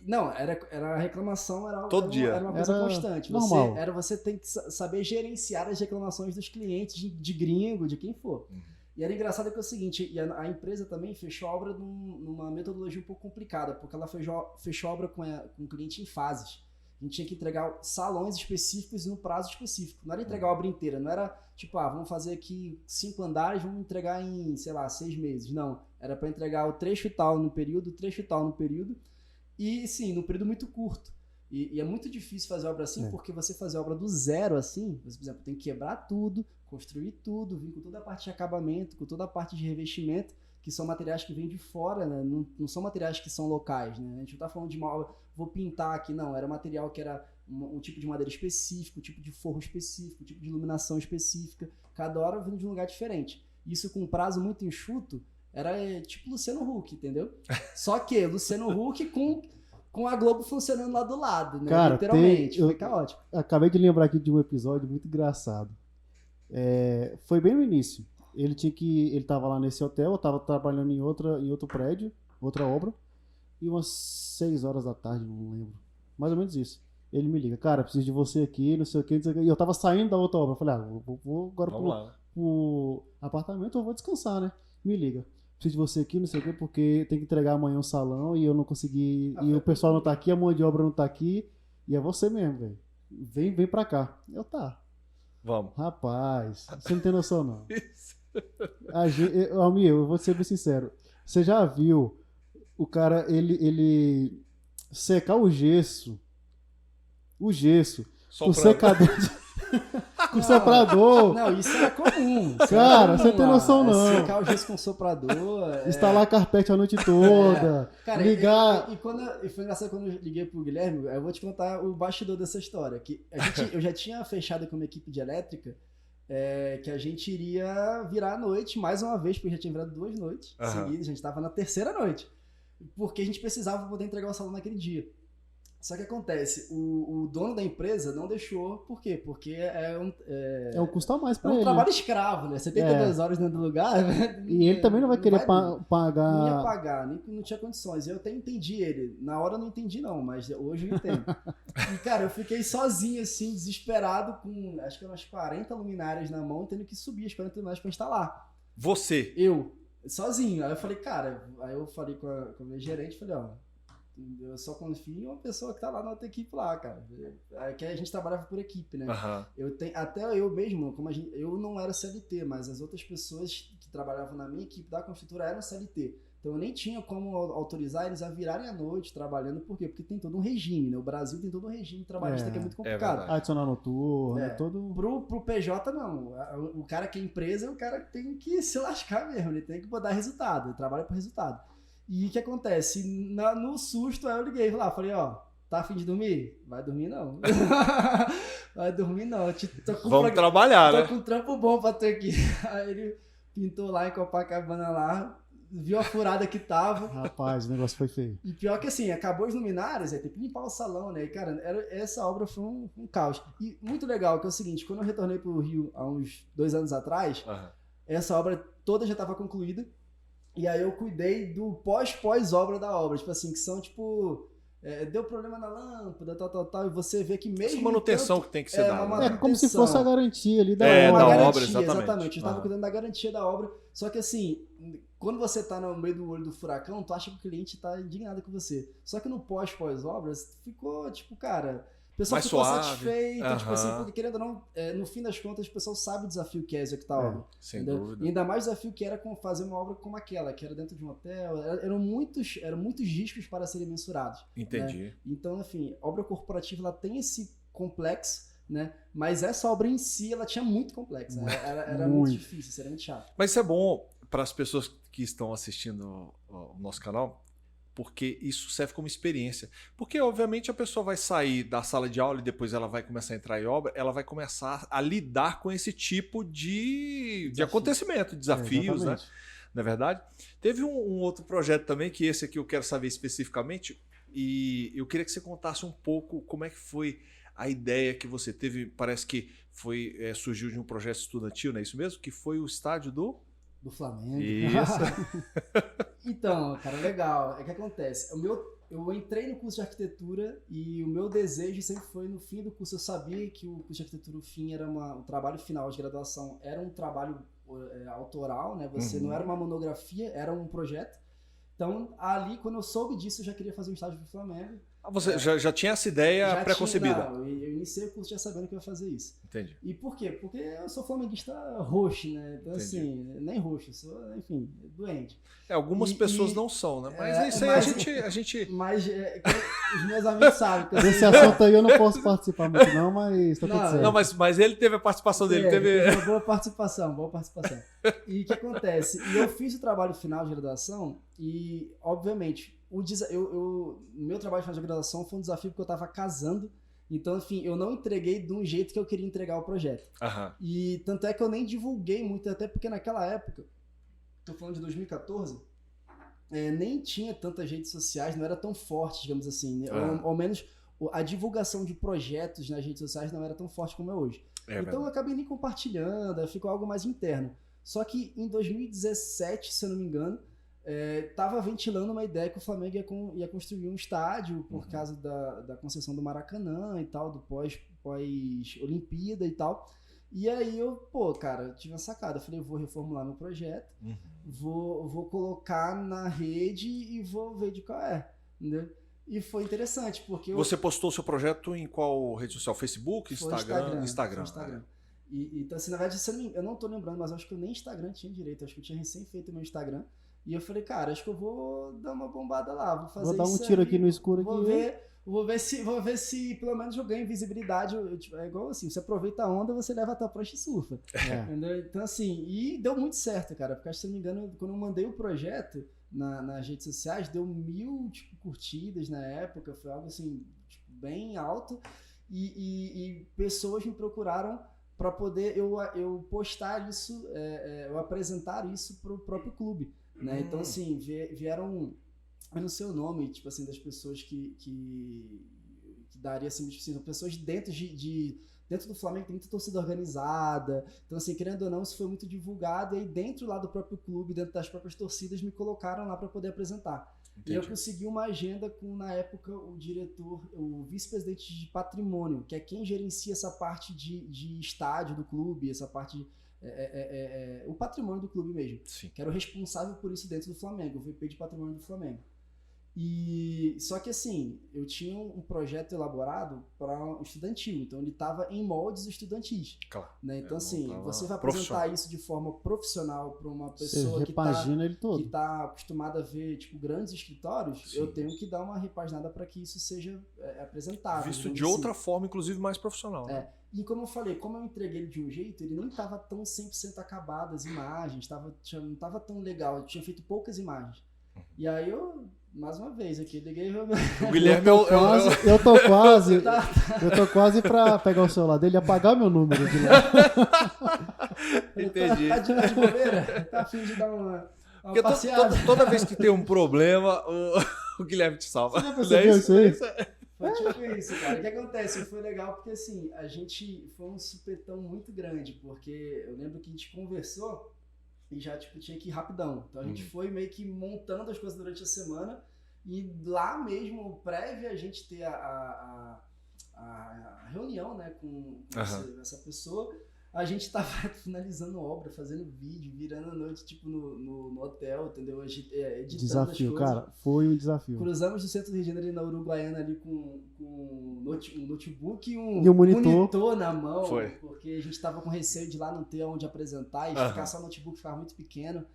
Não, era a reclamação, todo dia. Era uma coisa constante. Normal. Você tem que saber gerenciar as reclamações dos clientes, de gringo, de quem for. E era engraçado que é o seguinte, a empresa também fechou a obra numa metodologia um pouco complicada, porque ela fechou a obra com o cliente em fases. A gente tinha que entregar salões específicos no prazo específico. Não era entregar a obra inteira, não era tipo, vamos fazer aqui 5 andares, vamos entregar em, 6 meses. Não, era para entregar o trecho tal no período, e sim, num período muito curto. E é muito difícil fazer obra assim, porque você fazer obra do zero assim, você, por exemplo, tem que quebrar tudo, construir tudo, vir com toda a parte de acabamento, com toda a parte de revestimento, que são materiais que vêm de fora, né? Não são materiais que são locais, né? A gente não tá falando de uma obra, vou pintar aqui, não. Era material que era um tipo de madeira específico, um tipo de forro específico, um tipo de iluminação específica. Cada hora vindo de um lugar diferente. Isso com um prazo muito enxuto, era tipo Luciano Huck, entendeu? Só que Luciano Huck com a Globo funcionando lá do lado, né? Cara, literalmente, foi caótico. Acabei de lembrar aqui de um episódio muito engraçado. Foi bem no início. Ele tava lá nesse hotel, eu tava trabalhando em outro prédio, outra obra, e umas 6 horas da tarde, não lembro. Mais ou menos isso. Ele me liga, cara, preciso de você aqui, não sei o que, e eu tava saindo da outra obra. Eu falei, vou agora pro apartamento, eu vou descansar, né? Me liga. Preciso de você aqui, não sei o que, porque tem que entregar amanhã um salão e eu não consegui. E o pessoal não tá aqui, a mão de obra não tá aqui. E é você mesmo, velho. Vem pra cá. Tá. Vamos. Rapaz, você não tem noção, não. Almir, eu vou ser bem sincero. Você já viu o cara, ele secar o gesso com secador com soprador. Não, isso é comum. Cara, você tem noção não. Secar o gesso com soprador. Instalar carpete a noite toda. Cara, ligar. E foi engraçado quando eu liguei pro Guilherme, eu vou te contar o bastidor dessa história. Que eu já tinha fechado com uma equipe de elétrica que a gente iria virar à noite mais uma vez, porque já tinha virado 2 noites seguidas, a gente tava na terceira noite. Porque a gente precisava poder entregar o salão naquele dia. Só que acontece, o dono da empresa não deixou, por quê? Porque é um custo a mais pra ele. É um trabalho escravo, né? 72 horas dentro do lugar. E ele também não vai querer pagar. Não ia pagar, não tinha condições. Eu até entendi ele. Na hora eu não entendi, não, mas hoje eu entendo. E, cara, eu fiquei sozinho, assim, desesperado, com acho que umas 40 luminárias na mão, tendo que subir as 40 luminárias pra instalar. Você? Eu, sozinho. Aí eu falei, cara, eu falei com a minha gerente, falei, ó. Eu só confio em uma pessoa que tá lá na outra equipe lá, cara. Que a gente trabalhava por equipe, né? Até eu mesmo, eu não era CLT, mas as outras pessoas que trabalhavam na minha equipe da construtora eram CLT. Então eu nem tinha como autorizar eles a virarem à noite trabalhando. Por quê? Porque tem todo um regime, né? O Brasil tem todo um regime trabalhista que é muito complicado. Adicionar noturno, todo... Pro PJ, não. O cara que é empresa, o cara tem que se lascar mesmo. Ele tem que botar resultado. Ele trabalha por resultado. E o que acontece? No susto, aí eu liguei lá, falei, ó, tá a fim de dormir? Vai dormir não. Vai dormir não. Vamos trabalhar, né? Tô com um trampo bom pra ter aqui. Aí ele pintou lá em Copacabana lá, viu a furada que tava. Rapaz, o negócio foi feio. E pior que assim, acabou os luminários, aí tem que limpar o salão, né? E, cara, essa obra foi um caos. E muito legal, que é o seguinte, quando eu retornei pro Rio há uns 2 anos atrás, essa obra toda já estava concluída. E aí eu cuidei do pós-obra da obra, tipo assim, que são tipo... deu problema na lâmpada, tal, e você vê que mesmo... Essa manutenção que tem que ser dada. É como se fosse a garantia ali da obra, exatamente. Eu estava cuidando da garantia da obra, só que assim, quando você tá no meio do olho do furacão, tu acha que o cliente tá indignado com você. Só que no pós-obra, ficou tipo, cara... O pessoal ficou satisfeito, tipo assim, porque querendo ou não, no fim das contas, o pessoal sabe o desafio que é executar a obra. Sem dúvida. E ainda mais o desafio que era fazer uma obra como aquela, que era dentro de um hotel, eram muitos riscos para serem mensurados. Entendi. Né? Então, enfim, a obra corporativa ela tem esse complexo, né? Mas essa obra em si, ela tinha muito complexo. Né? Era muito difícil, era muito chato. Mas isso é bom para as pessoas que estão assistindo o nosso canal, porque isso serve como experiência. Porque, obviamente, a pessoa vai sair da sala de aula e depois ela vai começar a entrar em obra, ela vai começar a lidar com esse tipo de acontecimento, desafios, né? Não é verdade? Teve um outro projeto também, que esse aqui eu quero saber especificamente, e eu queria que você contasse um pouco como é que foi a ideia que você teve, parece que surgiu de um projeto estudantil, não é isso mesmo? Que foi o estádio do Flamengo. Isso. Então, cara, legal. Que acontece? Eu entrei no curso de arquitetura e o meu desejo sempre foi, no fim do curso, eu sabia que o curso de arquitetura, o fim, era o trabalho final de graduação, era um trabalho autoral, né? Você não era uma monografia, era um projeto. Então, ali, quando eu soube disso, eu já queria fazer um estágio pro Flamengo. Você já tinha essa ideia pré-concebida? Não, eu iniciei o curso já sabendo que eu ia fazer isso. Entendi. E por quê? Porque eu sou flamenguista roxo, né? Então, Entendi. assim, nem roxo, sou, enfim, doente. Algumas pessoas não são, né? Mas isso aí a gente... Mas os meus amigos sabem que eu Desse assunto aí eu não posso participar muito não, mas tá tudo certo. Não, mas ele teve a participação dele. Teve uma boa participação. E o que acontece? E eu fiz o trabalho final de graduação e, obviamente, o meu trabalho final de graduação foi um desafio porque eu estava casando. Então, enfim, eu não entreguei de um jeito que eu queria entregar o projeto. E tanto é que eu nem divulguei muito, até porque naquela época, tô falando de 2014, nem tinha tantas redes sociais, não era tão forte, digamos assim. Né? Ao menos a divulgação de projetos nas redes sociais não era tão forte como é hoje. Então eu acabei nem compartilhando, ficou algo mais interno. Só que em 2017, se eu não me engano, estava ventilando uma ideia que o Flamengo ia construir um estádio por causa da concessão do Maracanã e tal, do pós-Olimpíada e tal. E aí eu, cara, tive uma sacada. Eu falei, eu vou reformular meu projeto, vou colocar na rede e vou ver de qual é, entendeu? E foi interessante, porque... Você postou seu projeto em qual rede social? Facebook, Instagram? Instagram. Então, assim, na verdade, eu não tô lembrando, mas acho que eu nem Instagram tinha direito. Acho que eu tinha recém feito o meu Instagram. E eu falei, cara, acho que eu vou dar uma bombada lá, vou fazer isso. Vou dar um tiro aqui no escuro. Vou ver se pelo menos eu ganho visibilidade. É igual assim, você aproveita a onda, você leva a tua prancha e surfa. Entendeu? Então, assim, e deu muito certo, cara. Porque, se não me engano, quando eu mandei o projeto nas redes sociais, deu 1000 curtidas na época. Foi algo, assim, bem alto. E pessoas me procuraram para poder eu postar isso, eu apresentar isso para o próprio clube. Né? Então, assim, vieram, eu não sei o nome, tipo assim, das pessoas que daria, assim, tipo assim, pessoas dentro dentro do Flamengo tem muita torcida organizada, então, assim, querendo ou não, isso foi muito divulgado, e aí dentro lá do próprio clube, dentro das próprias torcidas, me colocaram lá para poder apresentar. Entendi. E eu consegui uma agenda com, na época, o vice-presidente de patrimônio, que é quem gerencia essa parte de estádio do clube, essa parte... o patrimônio do clube mesmo. Sim. Que era o responsável por isso dentro do Flamengo, o VP de patrimônio do Flamengo. E só que assim, eu tinha um projeto elaborado para um estudantil, então ele estava em moldes estudantis. Claro. Né? Então assim, você vai apresentar isso de forma profissional para uma pessoa que está acostumada a ver tipo grandes escritórios. Sim. Eu tenho que dar uma repaginada para que isso seja apresentável. Visto de outra forma, inclusive mais profissional. Né? E como eu falei, como eu entreguei ele de um jeito, ele nem estava tão 100% acabado as imagens, não estava tão legal, eu tinha feito poucas imagens. E aí eu, mais uma vez, aqui liguei o Guilherme, eu tô quase pra pegar o celular dele e apagar meu número de lá. Entendi. Tá de bobeira? Tá a fim de dar uma porque toda vez que tem um problema, o Guilherme te salva. Você já percebeu isso aí? Foi tipo isso, cara. O que acontece? Foi legal porque, assim, a gente foi um supetão muito grande, porque eu lembro que a gente conversou e já, tipo, tinha que ir rapidão. Então a gente foi meio que montando as coisas durante a semana e lá mesmo, prévia a gente ter a reunião, né, com essa pessoa, a gente tava finalizando obra, fazendo vídeo, virando a noite, tipo, no hotel, entendeu? Editando desafio, as coisas. Cara, foi um desafio. Cruzamos do centro do Rio de Janeiro na Uruguaiana ali com um notebook e um monitor na mão. Foi. Porque a gente tava com receio de lá não ter onde apresentar e ficar só no notebook, ficava muito pequeno.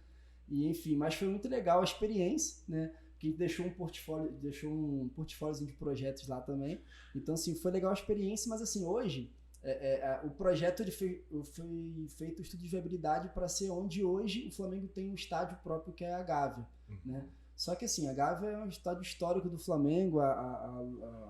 E enfim, mas foi muito legal a experiência, né? Que a gente deixou um portfóliozinho de projetos lá também. Então, assim, foi legal a experiência, mas assim, hoje... o projeto ele foi feito o estudo de viabilidade para ser onde hoje o Flamengo tem um estádio próprio que é a Gávea, né? Só que assim, a Gávea é um estádio histórico do Flamengo,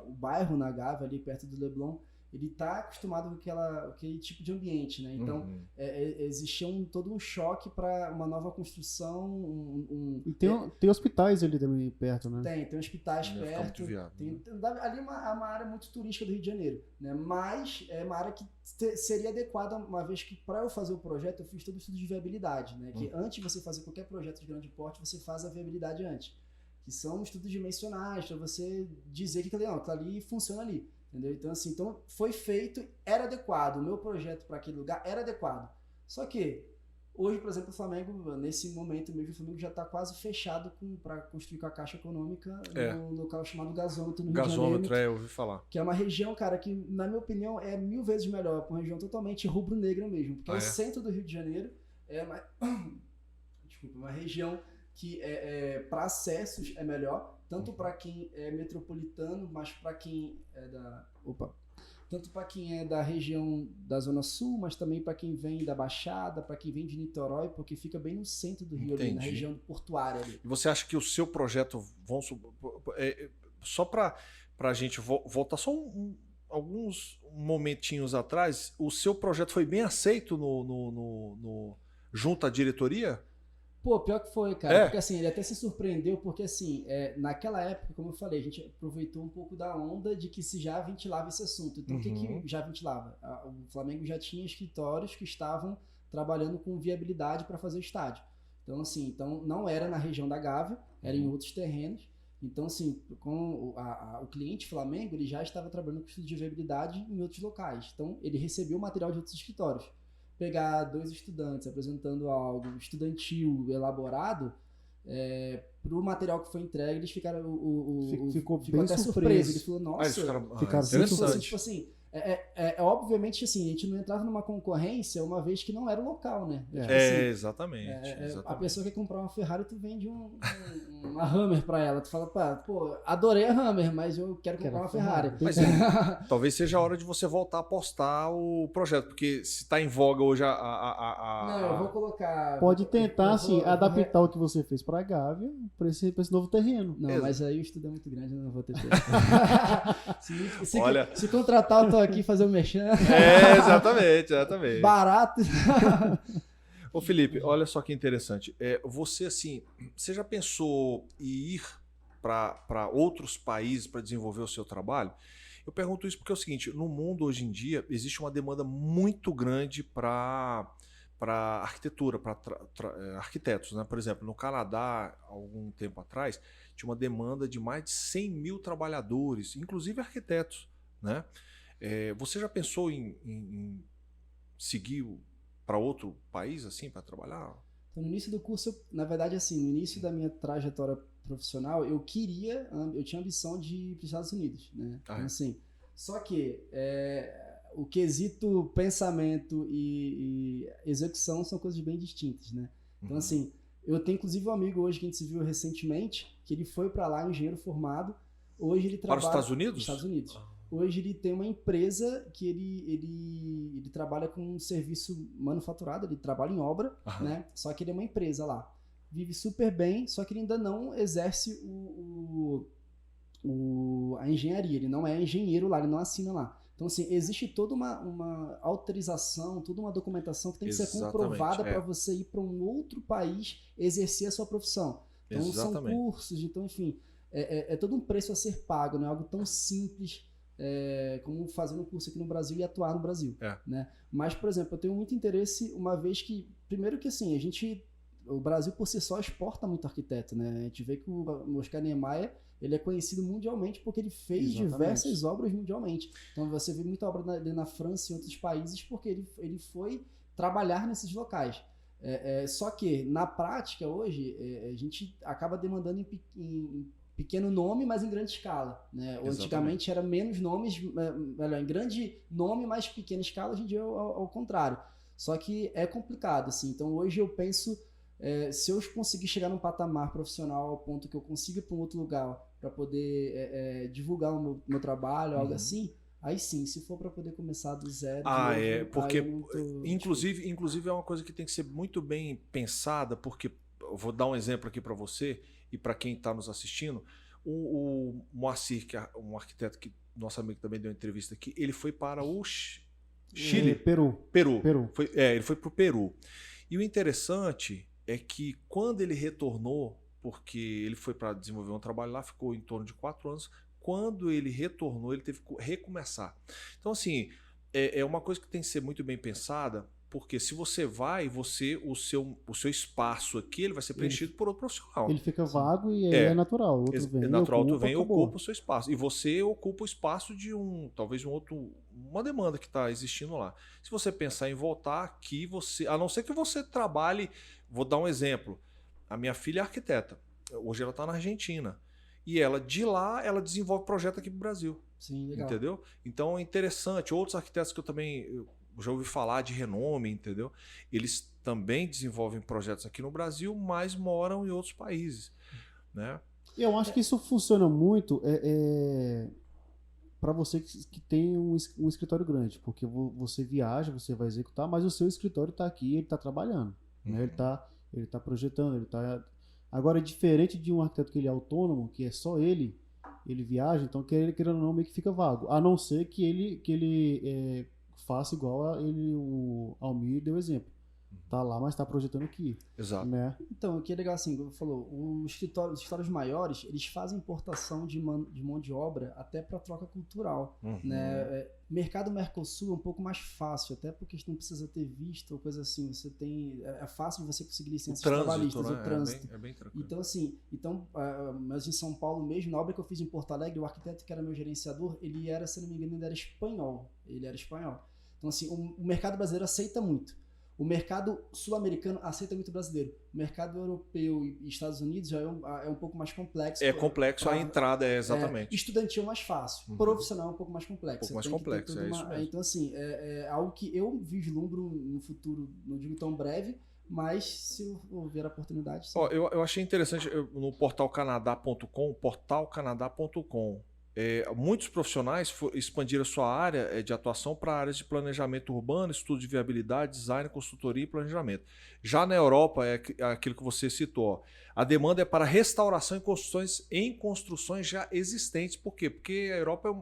o bairro na Gávea, ali perto do Leblon, ele está acostumado com aquele tipo de ambiente, né? Então, existia todo um choque para uma nova construção. E tem hospitais ali também perto, né? Tem hospitais perto. Ali é uma área muito turística do Rio de Janeiro, né? Mas é uma área que seria adequada, uma vez que para eu fazer o projeto eu fiz todo o estudo de viabilidade, né? Que antes de você fazer qualquer projeto de grande porte, você faz a viabilidade antes. Que são estudos dimensionais, para você dizer que aquilo ali funciona ali. Entendeu? Então, assim, foi feito, era adequado. O meu projeto para aquele lugar era adequado. Só que Hoje, por exemplo, o Flamengo, nesse momento mesmo, o Flamengo já está quase fechado para construir com a Caixa Econômica no local chamado Gasômetro, no Rio de Janeiro. Gasômetro, eu ouvi falar. Que é uma região, cara, que, na minha opinião, é 1000 vezes melhor. Uma região totalmente rubro-negra mesmo. Porque o centro do Rio de Janeiro é uma região que para acessos é melhor, tanto para quem é metropolitano, mas para quem é tanto para quem é da região da Zona Sul, mas também para quem vem da Baixada, para quem vem de Niterói, porque fica bem no centro do Rio, ali, na região portuária. Ali. E você acha que o seu projeto, só para a gente voltar só alguns momentinhos atrás, o seu projeto foi bem aceito junto à diretoria? Pô, pior que foi, cara. Porque assim, ele até se surpreendeu, porque assim, naquela época, como eu falei, a gente aproveitou um pouco da onda de que se já ventilava esse assunto. Então, o que já ventilava? O Flamengo já tinha escritórios que estavam trabalhando com viabilidade para fazer o estádio. Então, assim, não era na região da Gávea, era em outros terrenos. Então, assim, com o cliente Flamengo, ele já estava trabalhando com estudo de viabilidade em outros locais. Então, ele recebeu material de outros escritórios. Pegar 2 estudantes apresentando algo estudantil elaborado, para o material que foi entregue, eles ficaram. Ficou até surpreso. Ele falou, nossa, ficaram interessante. Tipo assim, obviamente assim, a gente não entrava numa concorrência uma vez que não era o local, né? Tipo assim, exatamente. A pessoa quer comprar uma Ferrari, tu vende uma Hammer pra ela. Tu fala, pô, adorei a Hammer, mas eu quero comprar uma Ferrari. Mas talvez seja a hora de você voltar a postar o projeto, porque se tá em voga hoje Não, eu vou colocar... Pode tentar, assim, adaptar o que você fez pra Gávea pra esse novo terreno. Não, mas aí o estudo é muito grande, eu não vou ter tempo. se contratar, eu tô aqui fazer o merchan. Exatamente. Barato. Ô Felipe, olha só que interessante. Você, assim, você já pensou em ir para outros países para desenvolver o seu trabalho? Eu pergunto isso porque é o seguinte, no mundo hoje em dia existe uma demanda muito grande para arquitetura, para arquitetos, né? Por exemplo, no Canadá, algum tempo atrás, tinha uma demanda de mais de 100 mil trabalhadores, inclusive arquitetos, né? Você já pensou em seguir para outro país assim para trabalhar? Então, no início do curso, na verdade, assim, no início da minha trajetória profissional, eu tinha ambição de ir para os Estados Unidos, né? Então, assim, só que o quesito pensamento e execução são coisas bem distintas, né? Então, assim, eu tenho inclusive um amigo hoje que a gente se viu recentemente, que ele foi para lá, engenheiro formado. Hoje ele trabalha... Para os Estados Unidos? Estados Unidos. Hoje ele tem uma empresa que ele trabalha com um serviço manufaturado, ele trabalha em obra, né? Só que ele é uma empresa lá. Vive super bem, só que ele ainda não exerce a engenharia, ele não é engenheiro lá, ele não assina lá. Então, assim, existe toda uma autorização, toda uma documentação que tem que ser comprovada para você ir para um outro país exercer a sua profissão. Então, são cursos, então, enfim, é todo um preço a ser pago, não é algo tão simples como fazer um curso aqui no Brasil e atuar no Brasil. Né? Mas, por exemplo, eu tenho muito interesse, uma vez que, primeiro que assim, o Brasil por si só exporta muito arquiteto, né? A gente vê que o Oscar Niemeyer, ele é conhecido mundialmente porque ele fez diversas obras mundialmente. Então você vê muita obra na França e em outros países porque ele foi trabalhar nesses locais. Só que, na prática, hoje, a gente acaba demandando em pequeno nome, mas em grande escala. Né? Antigamente era menos nomes, em grande nome, mas pequena escala, hoje em dia é ao contrário. Só que é complicado, assim. Então hoje eu penso, se eu conseguir chegar num patamar profissional ao ponto que eu consiga ir para um outro lugar para poder divulgar o meu trabalho, algo assim, aí sim, se for para poder começar do zero. Porque inclusive é uma coisa que tem que ser muito bem pensada, porque eu vou dar um exemplo aqui para você e para quem está nos assistindo. O Moacir, que é um arquiteto que nosso amigo também deu uma entrevista aqui, ele foi para o Chile. Peru. Ele foi para o Peru. E o interessante é que quando ele retornou, porque ele foi para desenvolver um trabalho lá, ficou em torno de 4 anos. Quando ele retornou, ele teve que recomeçar. Então, assim, é uma coisa que tem que ser muito bem pensada, Porque se você vai, o seu espaço aqui ele vai ser preenchido por outro profissional. Ele fica vago e aí é natural. Outro vem, é natural, ocupa, outro vem e acabou. ocupa o seu espaço. E você ocupa o espaço de talvez uma demanda que está existindo lá. Se você pensar em voltar aqui, a não ser que você trabalhe, vou dar um exemplo. A minha filha é arquiteta. Hoje ela está na Argentina. E de lá, ela desenvolve projeto aqui para o Brasil. Sim, legal. Entendeu? Então é interessante. Outros arquitetos que eu já ouvi falar de renome, entendeu? Eles também desenvolvem projetos aqui no Brasil, mas moram em outros países, né? Eu acho que isso funciona muito para você que tem um escritório grande, porque você viaja, você vai executar, mas o seu escritório está aqui, ele está trabalhando, né? Ele tá projetando, ele está... Agora, é diferente de um arquiteto que ele é autônomo, que é só ele viaja, então querendo ou não, meio que fica vago, a não ser que ele faça igual o Almir deu exemplo. Tá lá, mas tá projetando aqui. Exato. Né? Então, o que é legal assim, como você falou, os escritórios maiores, eles fazem importação de mão de obra até para troca cultural. Né? Mercado Mercosul é um pouco mais fácil, até porque não precisa ter visto ou coisa assim. Você tem, é fácil de você conseguir licenças trabalhistas, né? o trânsito. É bem tranquilo. Então, assim, mas em São Paulo mesmo, na obra que eu fiz em Porto Alegre, o arquiteto que era meu gerenciador, ele era, se não me engano, ele era espanhol. Então, assim, o mercado brasileiro aceita muito. O mercado sul-americano aceita muito brasileiro. O mercado europeu e Estados Unidos já é um pouco mais complexo. É complexo, a entrada exatamente. Estudantil é mais fácil. Profissional é um pouco mais complexo. Isso mesmo. Então, assim, é algo que eu vislumbro no futuro, não digo tão breve, mas se houver a oportunidade... Sim. Eu achei interessante no portalcanadá.com, muitos profissionais expandiram a sua área de atuação para áreas de planejamento urbano, estudo de viabilidade, design, consultoria e planejamento. Já na Europa, é aquilo que você citou, a demanda é para restauração em construções já existentes. Por quê? Porque a Europa é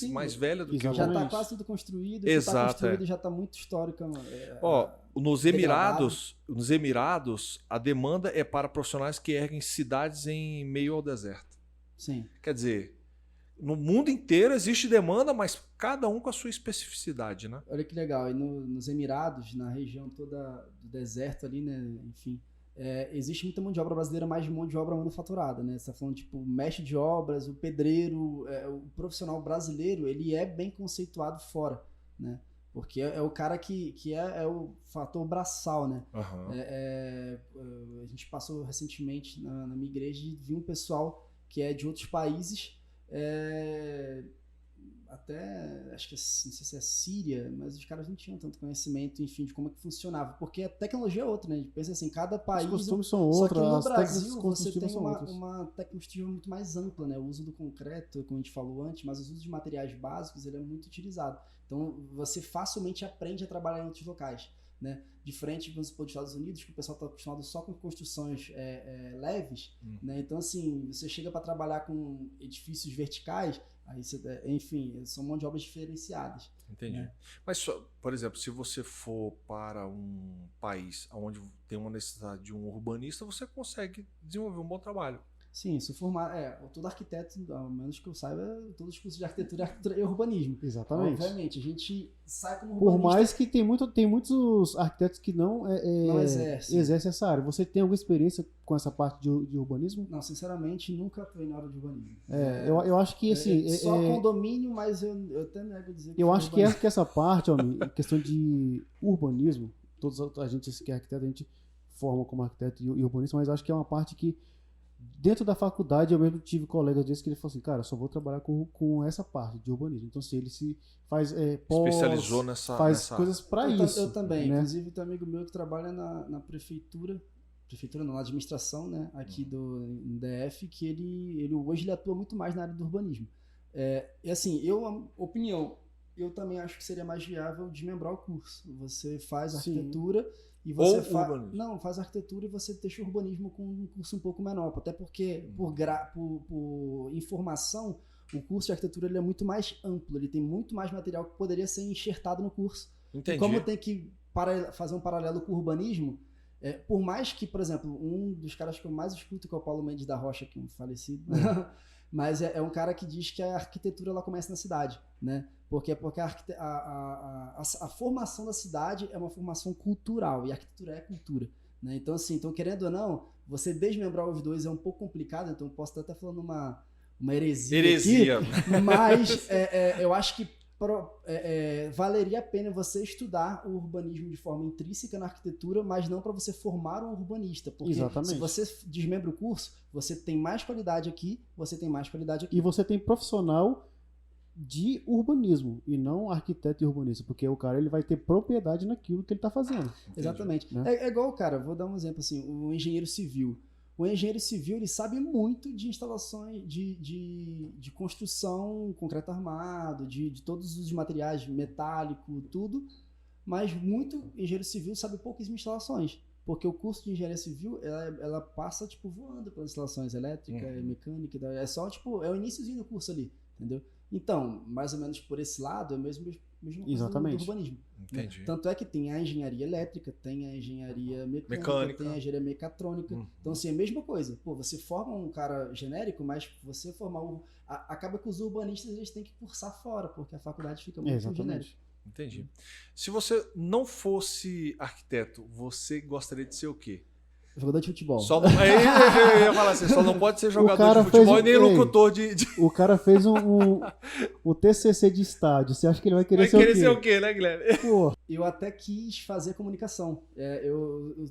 mais velha do que o... Já está quase tudo construído, já está muito histórica. Nos Emirados, a demanda é para profissionais que erguem cidades em meio ao deserto. Sim. Quer dizer... No mundo inteiro existe demanda, mas cada um com a sua especificidade, né? Olha que legal. E nos Emirados, na região toda do deserto ali, né? Enfim, existe muita mão de obra brasileira, mais de mão de obra manufaturada, né? Você tá falando, tipo, mestre de obras, o pedreiro, o profissional brasileiro, ele é bem conceituado fora, né? Porque é o cara que é o fator braçal, né? Uhum. A gente passou recentemente na minha igreja e viu um pessoal que é de outros países, até acho que não sei se é Síria, mas os caras não tinham tanto conhecimento, enfim, de como é que funcionava, porque a tecnologia é outra, né? A gente pensa assim, cada país... Os costumes são outros, só que no Brasil você tem uma tecnologia muito mais ampla, né? O uso do concreto, como a gente falou antes, mas os usos de materiais básicos, ele é muito utilizado. Então, você facilmente aprende a trabalhar em outros locais, né? Diferente, vamos supor, dos Estados Unidos, que o pessoal está acostumado só com construções leves, né? Então, assim, você chega para trabalhar com edifícios verticais, aí enfim, são mão de obras diferenciadas. Entendi. Né? Mas, por exemplo, se você for para um país onde tem uma necessidade de um urbanista, você consegue desenvolver um bom trabalho. Sim, se formar, todo arquiteto, ao menos que eu saiba, todos os cursos de arquitetura e urbanismo. Exatamente. Obviamente, a gente sai como urbanista. Por mais que tem muitos arquitetos que não exercem essa área. Você tem alguma experiência com essa parte de urbanismo? Não, sinceramente, nunca atuei na área de urbanismo. Eu acho que assim... Só condomínio, mas eu até nego dizer que... Eu acho que essa parte, questão de urbanismo, a gente que é arquiteto, a gente forma como arquiteto e urbanista, mas eu acho que é uma parte que dentro da faculdade eu mesmo tive colegas desses que ele falou assim, cara, eu só vou trabalhar com essa parte de urbanismo. Então, se ele se faz especializou nessa coisas para isso. Eu também, né? Inclusive tem um amigo meu que trabalha na prefeitura não, na administração, né, aqui do DF, que ele hoje ele atua muito mais na área do urbanismo. E assim, eu também acho que seria mais viável desmembrar o curso. Você faz arquitetura e você faz arquitetura e você deixa o urbanismo com um curso um pouco menor, até porque por informação, o curso de arquitetura ele é muito mais amplo, ele tem muito mais material que poderia ser enxertado no curso. Entendi. E como tem que fazer um paralelo com o urbanismo, por mais que, por exemplo, um dos caras que eu mais escuto, que é o Paulo Mendes da Rocha, que é um falecido, Mas é um cara que diz que a arquitetura ela começa na cidade, né? Porque a formação da cidade é uma formação cultural e a arquitetura é cultura, né? Então, assim, querendo ou não, você desmembrar os dois é um pouco complicado, então eu posso estar até falando uma heresia aqui, mas eu acho que valeria a pena você estudar o urbanismo de forma intrínseca na arquitetura, mas não para você formar um urbanista. Porque Exatamente. se você desmembra o curso, você tem mais qualidade aqui, você tem mais qualidade aqui. E você tem profissional de urbanismo e não arquiteto e urbanista, porque o cara ele vai ter propriedade naquilo que ele está fazendo. Exatamente. Né? É igual, cara, vou dar um exemplo assim, o engenheiro civil. O engenheiro civil ele sabe muito de instalações de construção, concreto armado, de todos os materiais, metálico, tudo, mas muito engenheiro civil sabe pouquíssimas instalações, porque o curso de engenharia civil ela passa tipo voando pelas instalações elétrica, mecânica, é só tipo é o iniciozinho do curso ali, entendeu? Então, mais ou menos por esse lado é mesmo coisa do urbanismo. Entendi. Tanto é que tem a engenharia elétrica, tem a engenharia mecânica. Tem a engenharia mecatrônica. Então, assim, é a mesma coisa. Pô, você forma um cara genérico, mas você formar acaba que os urbanistas eles têm que cursar fora, porque a faculdade fica muito genérica. Entendi. Se você não fosse arquiteto, você gostaria de ser o quê? Jogador de futebol. Eu ia falar assim, só não pode ser jogador de futebol e nem locutor de... O cara fez o TCC de estádio. Você acha que ele vai querer ser o quê? Vai querer ser o quê, né, Guilherme? Pô. Eu até quis fazer comunicação.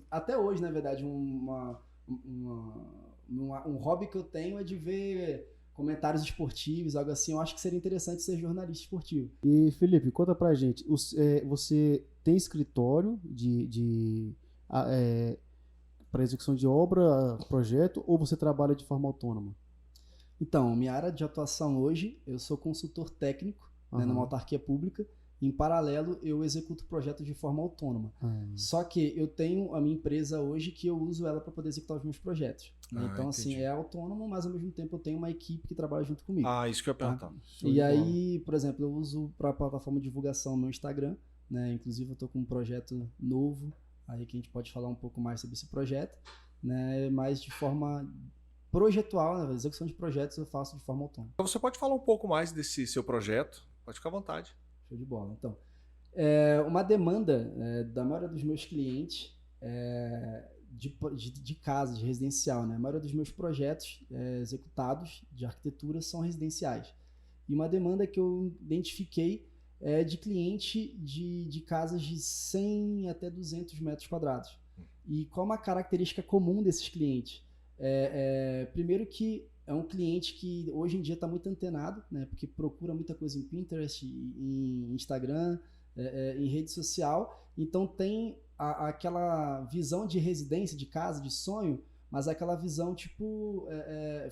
Até hoje, na verdade, um hobby que eu tenho é de ver comentários esportivos, algo assim. Eu acho que seria interessante ser jornalista esportivo. E, Felipe, conta pra gente. Você tem escritório para execução de obra, projeto, ou você trabalha de forma autônoma? Então, minha área de atuação hoje, eu sou consultor técnico numa autarquia pública. Em paralelo, eu executo projetos de forma autônoma. Só que eu tenho a minha empresa hoje que eu uso ela para poder executar os meus projetos. Então, entendi. assim, é autônomo, mas ao mesmo tempo eu tenho uma equipe que trabalha junto comigo. Isso que eu ia perguntar. E aí, por exemplo, eu uso para a plataforma de divulgação meu Instagram, né? Inclusive, eu estou com um projeto novo, aí que a gente pode falar um pouco mais sobre esse projeto, né? Mas de forma projetual, né? A execução de projetos eu faço de forma autônoma. Então você pode falar um pouco mais desse seu projeto? Pode ficar à vontade. Show de bola. Então, uma demanda da maioria dos meus clientes de casa, de residencial, né? A maioria dos meus projetos executados de arquitetura são residenciais. E uma demanda que eu identifiquei de cliente de casas de 100 até 200 metros quadrados. E qual é uma característica comum desses clientes? Primeiro que é um cliente que hoje em dia está muito antenado, né? Porque procura muita coisa em Pinterest, em Instagram, em rede social. Então tem aquela visão de residência, de casa, de sonho, mas aquela visão tipo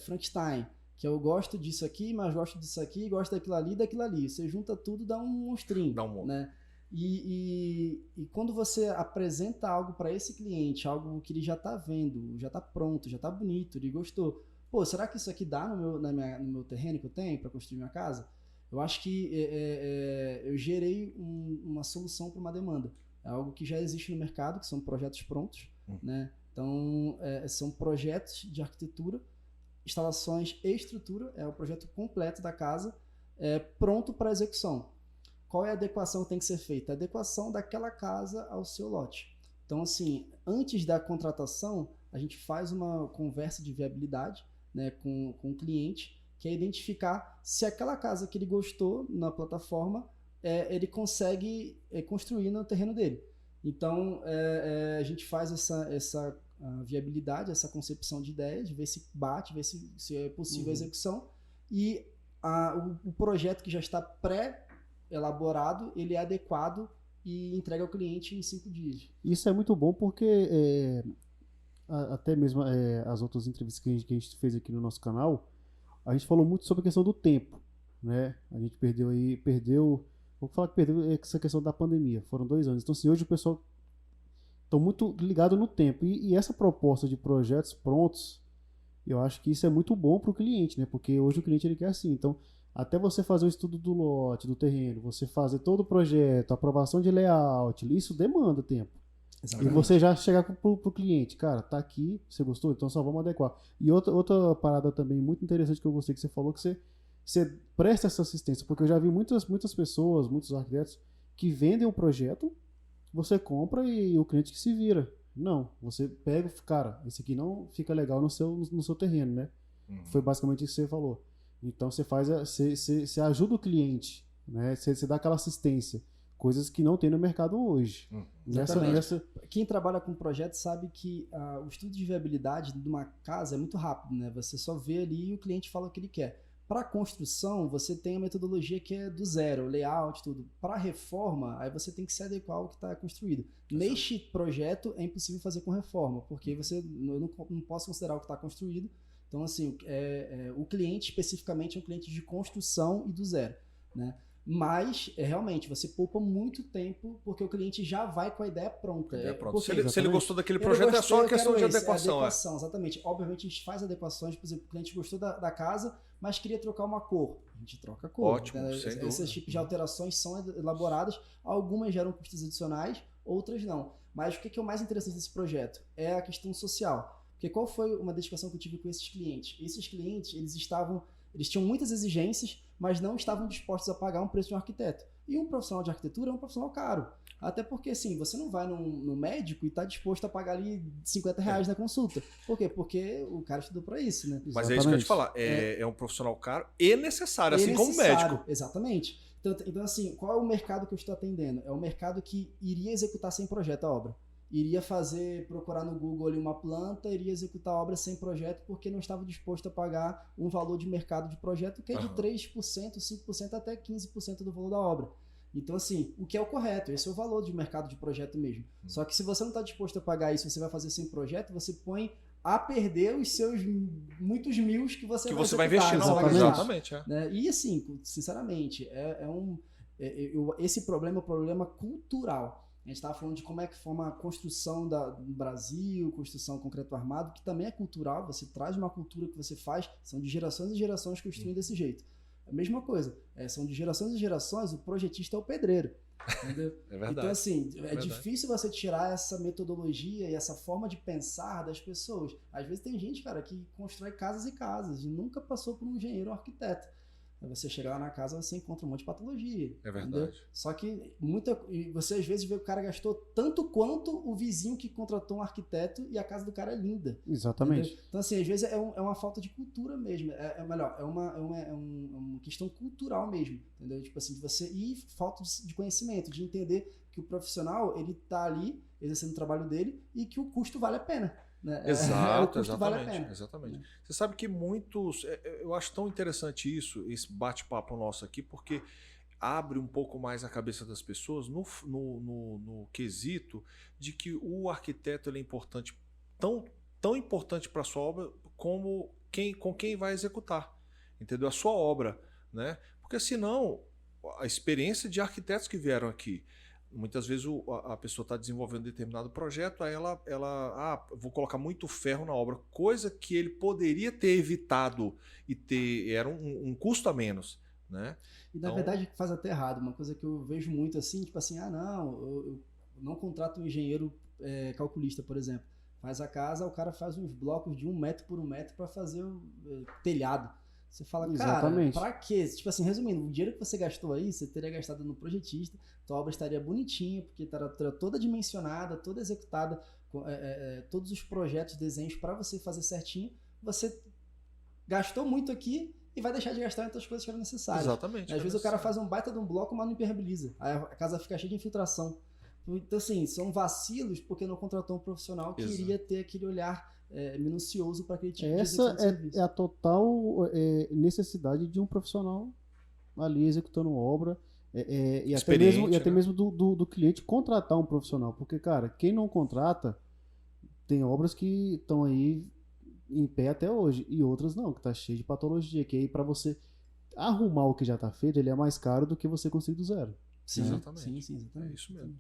Frankenstein. Que eu gosto disso aqui, mas gosto disso aqui, gosto daquilo ali e daquilo ali. Você junta tudo, dá um monstrinho. Dá um monstro. Né? E quando você apresenta algo para esse cliente, algo que ele já está vendo, já está pronto, já está bonito, ele gostou. Pô, será que isso aqui dá no meu terreno que eu tenho para construir minha casa? Eu acho que eu gerei uma solução para uma demanda. É algo que já existe no mercado, que são projetos prontos. Né? Então, são projetos de arquitetura, instalações e estrutura, é o projeto completo da casa, pronto para execução. Qual é a adequação que tem que ser feita? A adequação daquela casa ao seu lote. Então, assim, antes da contratação, a gente faz uma conversa de viabilidade, né, com o cliente, que é identificar se aquela casa que ele gostou na plataforma, ele consegue construir no terreno dele. Então, a gente faz essa viabilidade, essa concepção de ideias, ver se bate, ver se é possível a execução, e o projeto que já está pré-elaborado, ele é adequado e entrega ao cliente em 5 dias. Isso é muito bom porque até mesmo as outras entrevistas que a gente fez aqui no nosso canal, a gente falou muito sobre a questão do tempo, né? A gente perdeu, vou falar que perdeu essa questão da pandemia, foram 2 anos. Então, assim, hoje o pessoal está muito ligado no tempo. E essa proposta de projetos prontos, eu acho que isso é muito bom para o cliente, né? Porque hoje o cliente ele quer assim. Então, até você fazer o estudo do lote, do terreno, você fazer todo o projeto, aprovação de layout, isso demanda tempo. E Exatamente. você já chegar pro cliente, cara, tá aqui, você gostou? Então só vamos adequar. E outra parada também muito interessante que eu gostei que você falou, que você presta essa assistência, porque eu já vi muitas pessoas, muitos arquitetos, que vendem o projeto, você compra e o cliente que se vira. Não, você pega, cara, esse aqui não fica legal no seu terreno, né? Foi basicamente isso que você falou. Então você ajuda o cliente, né? Você dá aquela assistência. Coisas que não tem no mercado hoje. Quem trabalha com projeto sabe que o estudo de viabilidade de uma casa é muito rápido, né? Você só vê ali e o cliente fala o que ele quer. Para construção, você tem a metodologia que é do zero, layout, tudo. Para reforma, aí você tem que se adequar ao que está construído. Neste projeto é impossível fazer com reforma, porque eu não posso considerar o que está construído. Então, assim, o cliente especificamente é um cliente de construção e do zero, né? Mas, realmente, você poupa muito tempo porque o cliente já vai com a ideia pronta. Se ele gostou daquele projeto, é só questão de adequação. Adequação, exatamente. Obviamente, a gente faz adequações, por exemplo, o cliente gostou da casa, mas queria trocar uma cor. A gente troca a cor. Ótimo, sem dúvida. Esses tipos de alterações são elaboradas, algumas geram custos adicionais, outras não. Mas o que é o mais interessante desse projeto? É a questão social. Porque qual foi uma dedicação que eu tive com esses clientes? Esses clientes, eles tinham muitas exigências, mas não estavam dispostos a pagar um preço de um arquiteto. E um profissional de arquitetura é um profissional caro. Até porque, assim, você não vai no médico e está disposto a pagar ali R$50 na consulta. Por quê? Porque o cara estudou para isso, né? Mas é isso que eu ia te falar. É um profissional caro e necessário, assim como o médico. Exatamente. Então, assim, qual é o mercado que eu estou atendendo? É o mercado que iria executar sem projeto a obra. Iria procurar no Google ali uma planta, iria executar a obra sem projeto porque não estava disposto a pagar um valor de mercado de projeto que é de 3%, 5% até 15% do valor da obra. Então, assim, o que é o correto? Esse é o valor de mercado de projeto mesmo. Só que se você não está disposto a pagar isso, você vai fazer sem projeto, você põe a perder os seus muitos mil que você vai investir na obra. Exatamente. Né? E, assim, sinceramente, esse problema é um problema cultural. A gente estava falando de como é que forma a construção do Brasil, construção concreto armado, que também é cultural, você traz uma cultura que você faz, são de gerações e gerações construindo desse jeito. A mesma coisa, são de gerações e gerações, o projetista é o pedreiro. Entendeu? É verdade. Então, assim, é difícil você tirar essa metodologia e essa forma de pensar das pessoas. Às vezes tem gente, cara, que constrói casas e casas e nunca passou por um engenheiro ou arquiteto. Você chegar lá na casa, você encontra um monte de patologia. É verdade. Entendeu? Só que você às vezes vê que o cara gastou tanto quanto o vizinho que contratou um arquiteto e a casa do cara é linda. Exatamente. Entendeu? Então, assim, às vezes é uma falta de cultura mesmo. Melhor, é uma questão cultural mesmo. Entendeu? Tipo assim, e falta de conhecimento, de entender que o profissional, ele tá ali exercendo o trabalho dele e que o custo vale a pena. Né? Exato, exatamente. Você sabe que muitos... Eu acho tão interessante esse bate-papo nosso aqui, porque abre um pouco mais a cabeça das pessoas no quesito de que o arquiteto ele é importante, tão importante para a sua obra como com quem vai executar, entendeu? A sua obra, né? Porque senão, a experiência de arquitetos que vieram aqui, muitas vezes a pessoa está desenvolvendo determinado projeto, aí vou colocar muito ferro na obra, coisa que ele poderia ter evitado era um custo a menos, né? E na verdade faz até errado, uma coisa que eu vejo muito assim, tipo assim, eu não contrato um engenheiro calculista, por exemplo. Faz a casa, o cara faz uns blocos de 1 metro por 1 metro para fazer o telhado. Você fala, cara, pra quê? Tipo assim, resumindo, o dinheiro que você gastou aí, você teria gastado no projetista, tua obra estaria bonitinha, porque estaria toda dimensionada, toda executada, todos os projetos, desenhos para você fazer certinho. Você gastou muito aqui e vai deixar de gastar em outras coisas que eram necessárias. Exatamente. Às vezes o cara faz um baita de um bloco, mas não impermeabiliza. Aí a casa fica cheia de infiltração. Então, assim, são vacilos porque não contratou um profissional que iria ter aquele olhar minucioso para aquele tipo de execução de serviço. É a total necessidade de um profissional ali executando obra e até mesmo do cliente contratar um profissional. Porque, cara, quem não contrata tem obras que estão aí em pé até hoje e outras não, que tá cheio de patologia, que aí para você arrumar o que já tá feito, ele é mais caro do que você construir do zero. Sim, exatamente. Sim, exatamente. É isso mesmo.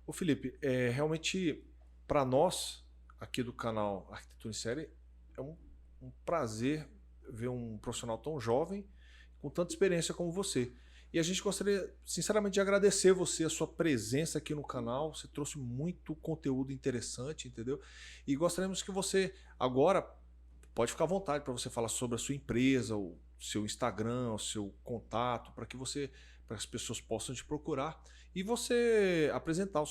Ô Felipe, realmente para nós aqui do canal Arquitetura em Série é um prazer ver um profissional tão jovem com tanta experiência como você. E a gente gostaria, sinceramente, de agradecer você, a sua presença aqui no canal. Você trouxe muito conteúdo interessante, entendeu? E gostaríamos que você, agora, pode ficar à vontade para você falar sobre a sua empresa, o seu Instagram, o seu contato, para que as pessoas possam te procurar e você apresentar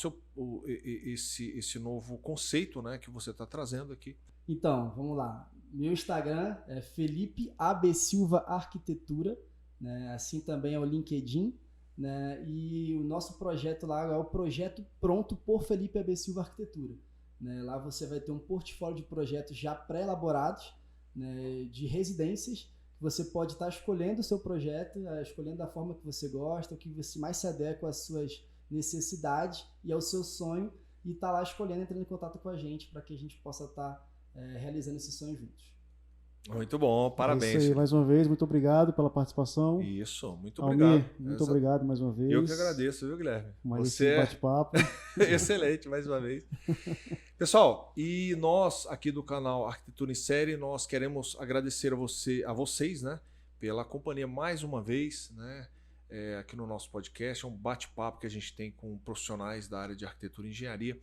esse novo conceito, né, que você está trazendo aqui. Então, vamos lá. Meu Instagram é Felipe AB Silva Arquitetura, né? Assim também é o LinkedIn, né? E o nosso projeto lá é o Projeto Pronto por Felipe AB Silva Arquitetura, né? Lá você vai ter um portfólio de projetos já pré-elaborados, né, de residências. Você pode estar escolhendo o seu projeto, escolhendo da forma que você gosta, o que você mais se adequa às suas necessidades e ao seu sonho, e estar lá escolhendo, entrando em contato com a gente para que a gente possa estar realizando esse sonho juntos. Muito bom, parabéns. É isso aí, mais uma vez, muito obrigado pela participação. Isso, muito obrigado. Almir, muito obrigado mais uma vez. Eu que agradeço, viu, Guilherme? Mais Você esse bate-papo. excelente, mais uma vez. Pessoal, e nós aqui do canal Arquitetura em Série, nós queremos agradecer a vocês, né, pela companhia mais uma vez, né, aqui no nosso podcast. É um bate-papo que a gente tem com profissionais da área de arquitetura e engenharia.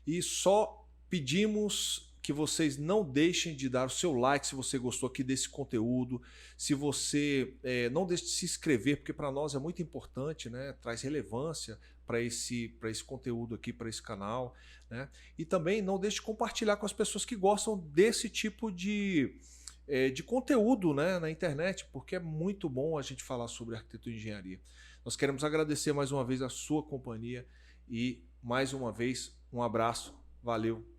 E só pedimos que vocês não deixem de dar o seu like se você gostou aqui desse conteúdo, se você não deixe de se inscrever, porque para nós é muito importante, né? Traz relevância para esse conteúdo aqui, para esse canal, né? E também não deixe de compartilhar com as pessoas que gostam desse tipo de conteúdo, né, na internet, porque é muito bom a gente falar sobre arquitetura e engenharia. Nós queremos agradecer mais uma vez a sua companhia e mais uma vez um abraço, valeu!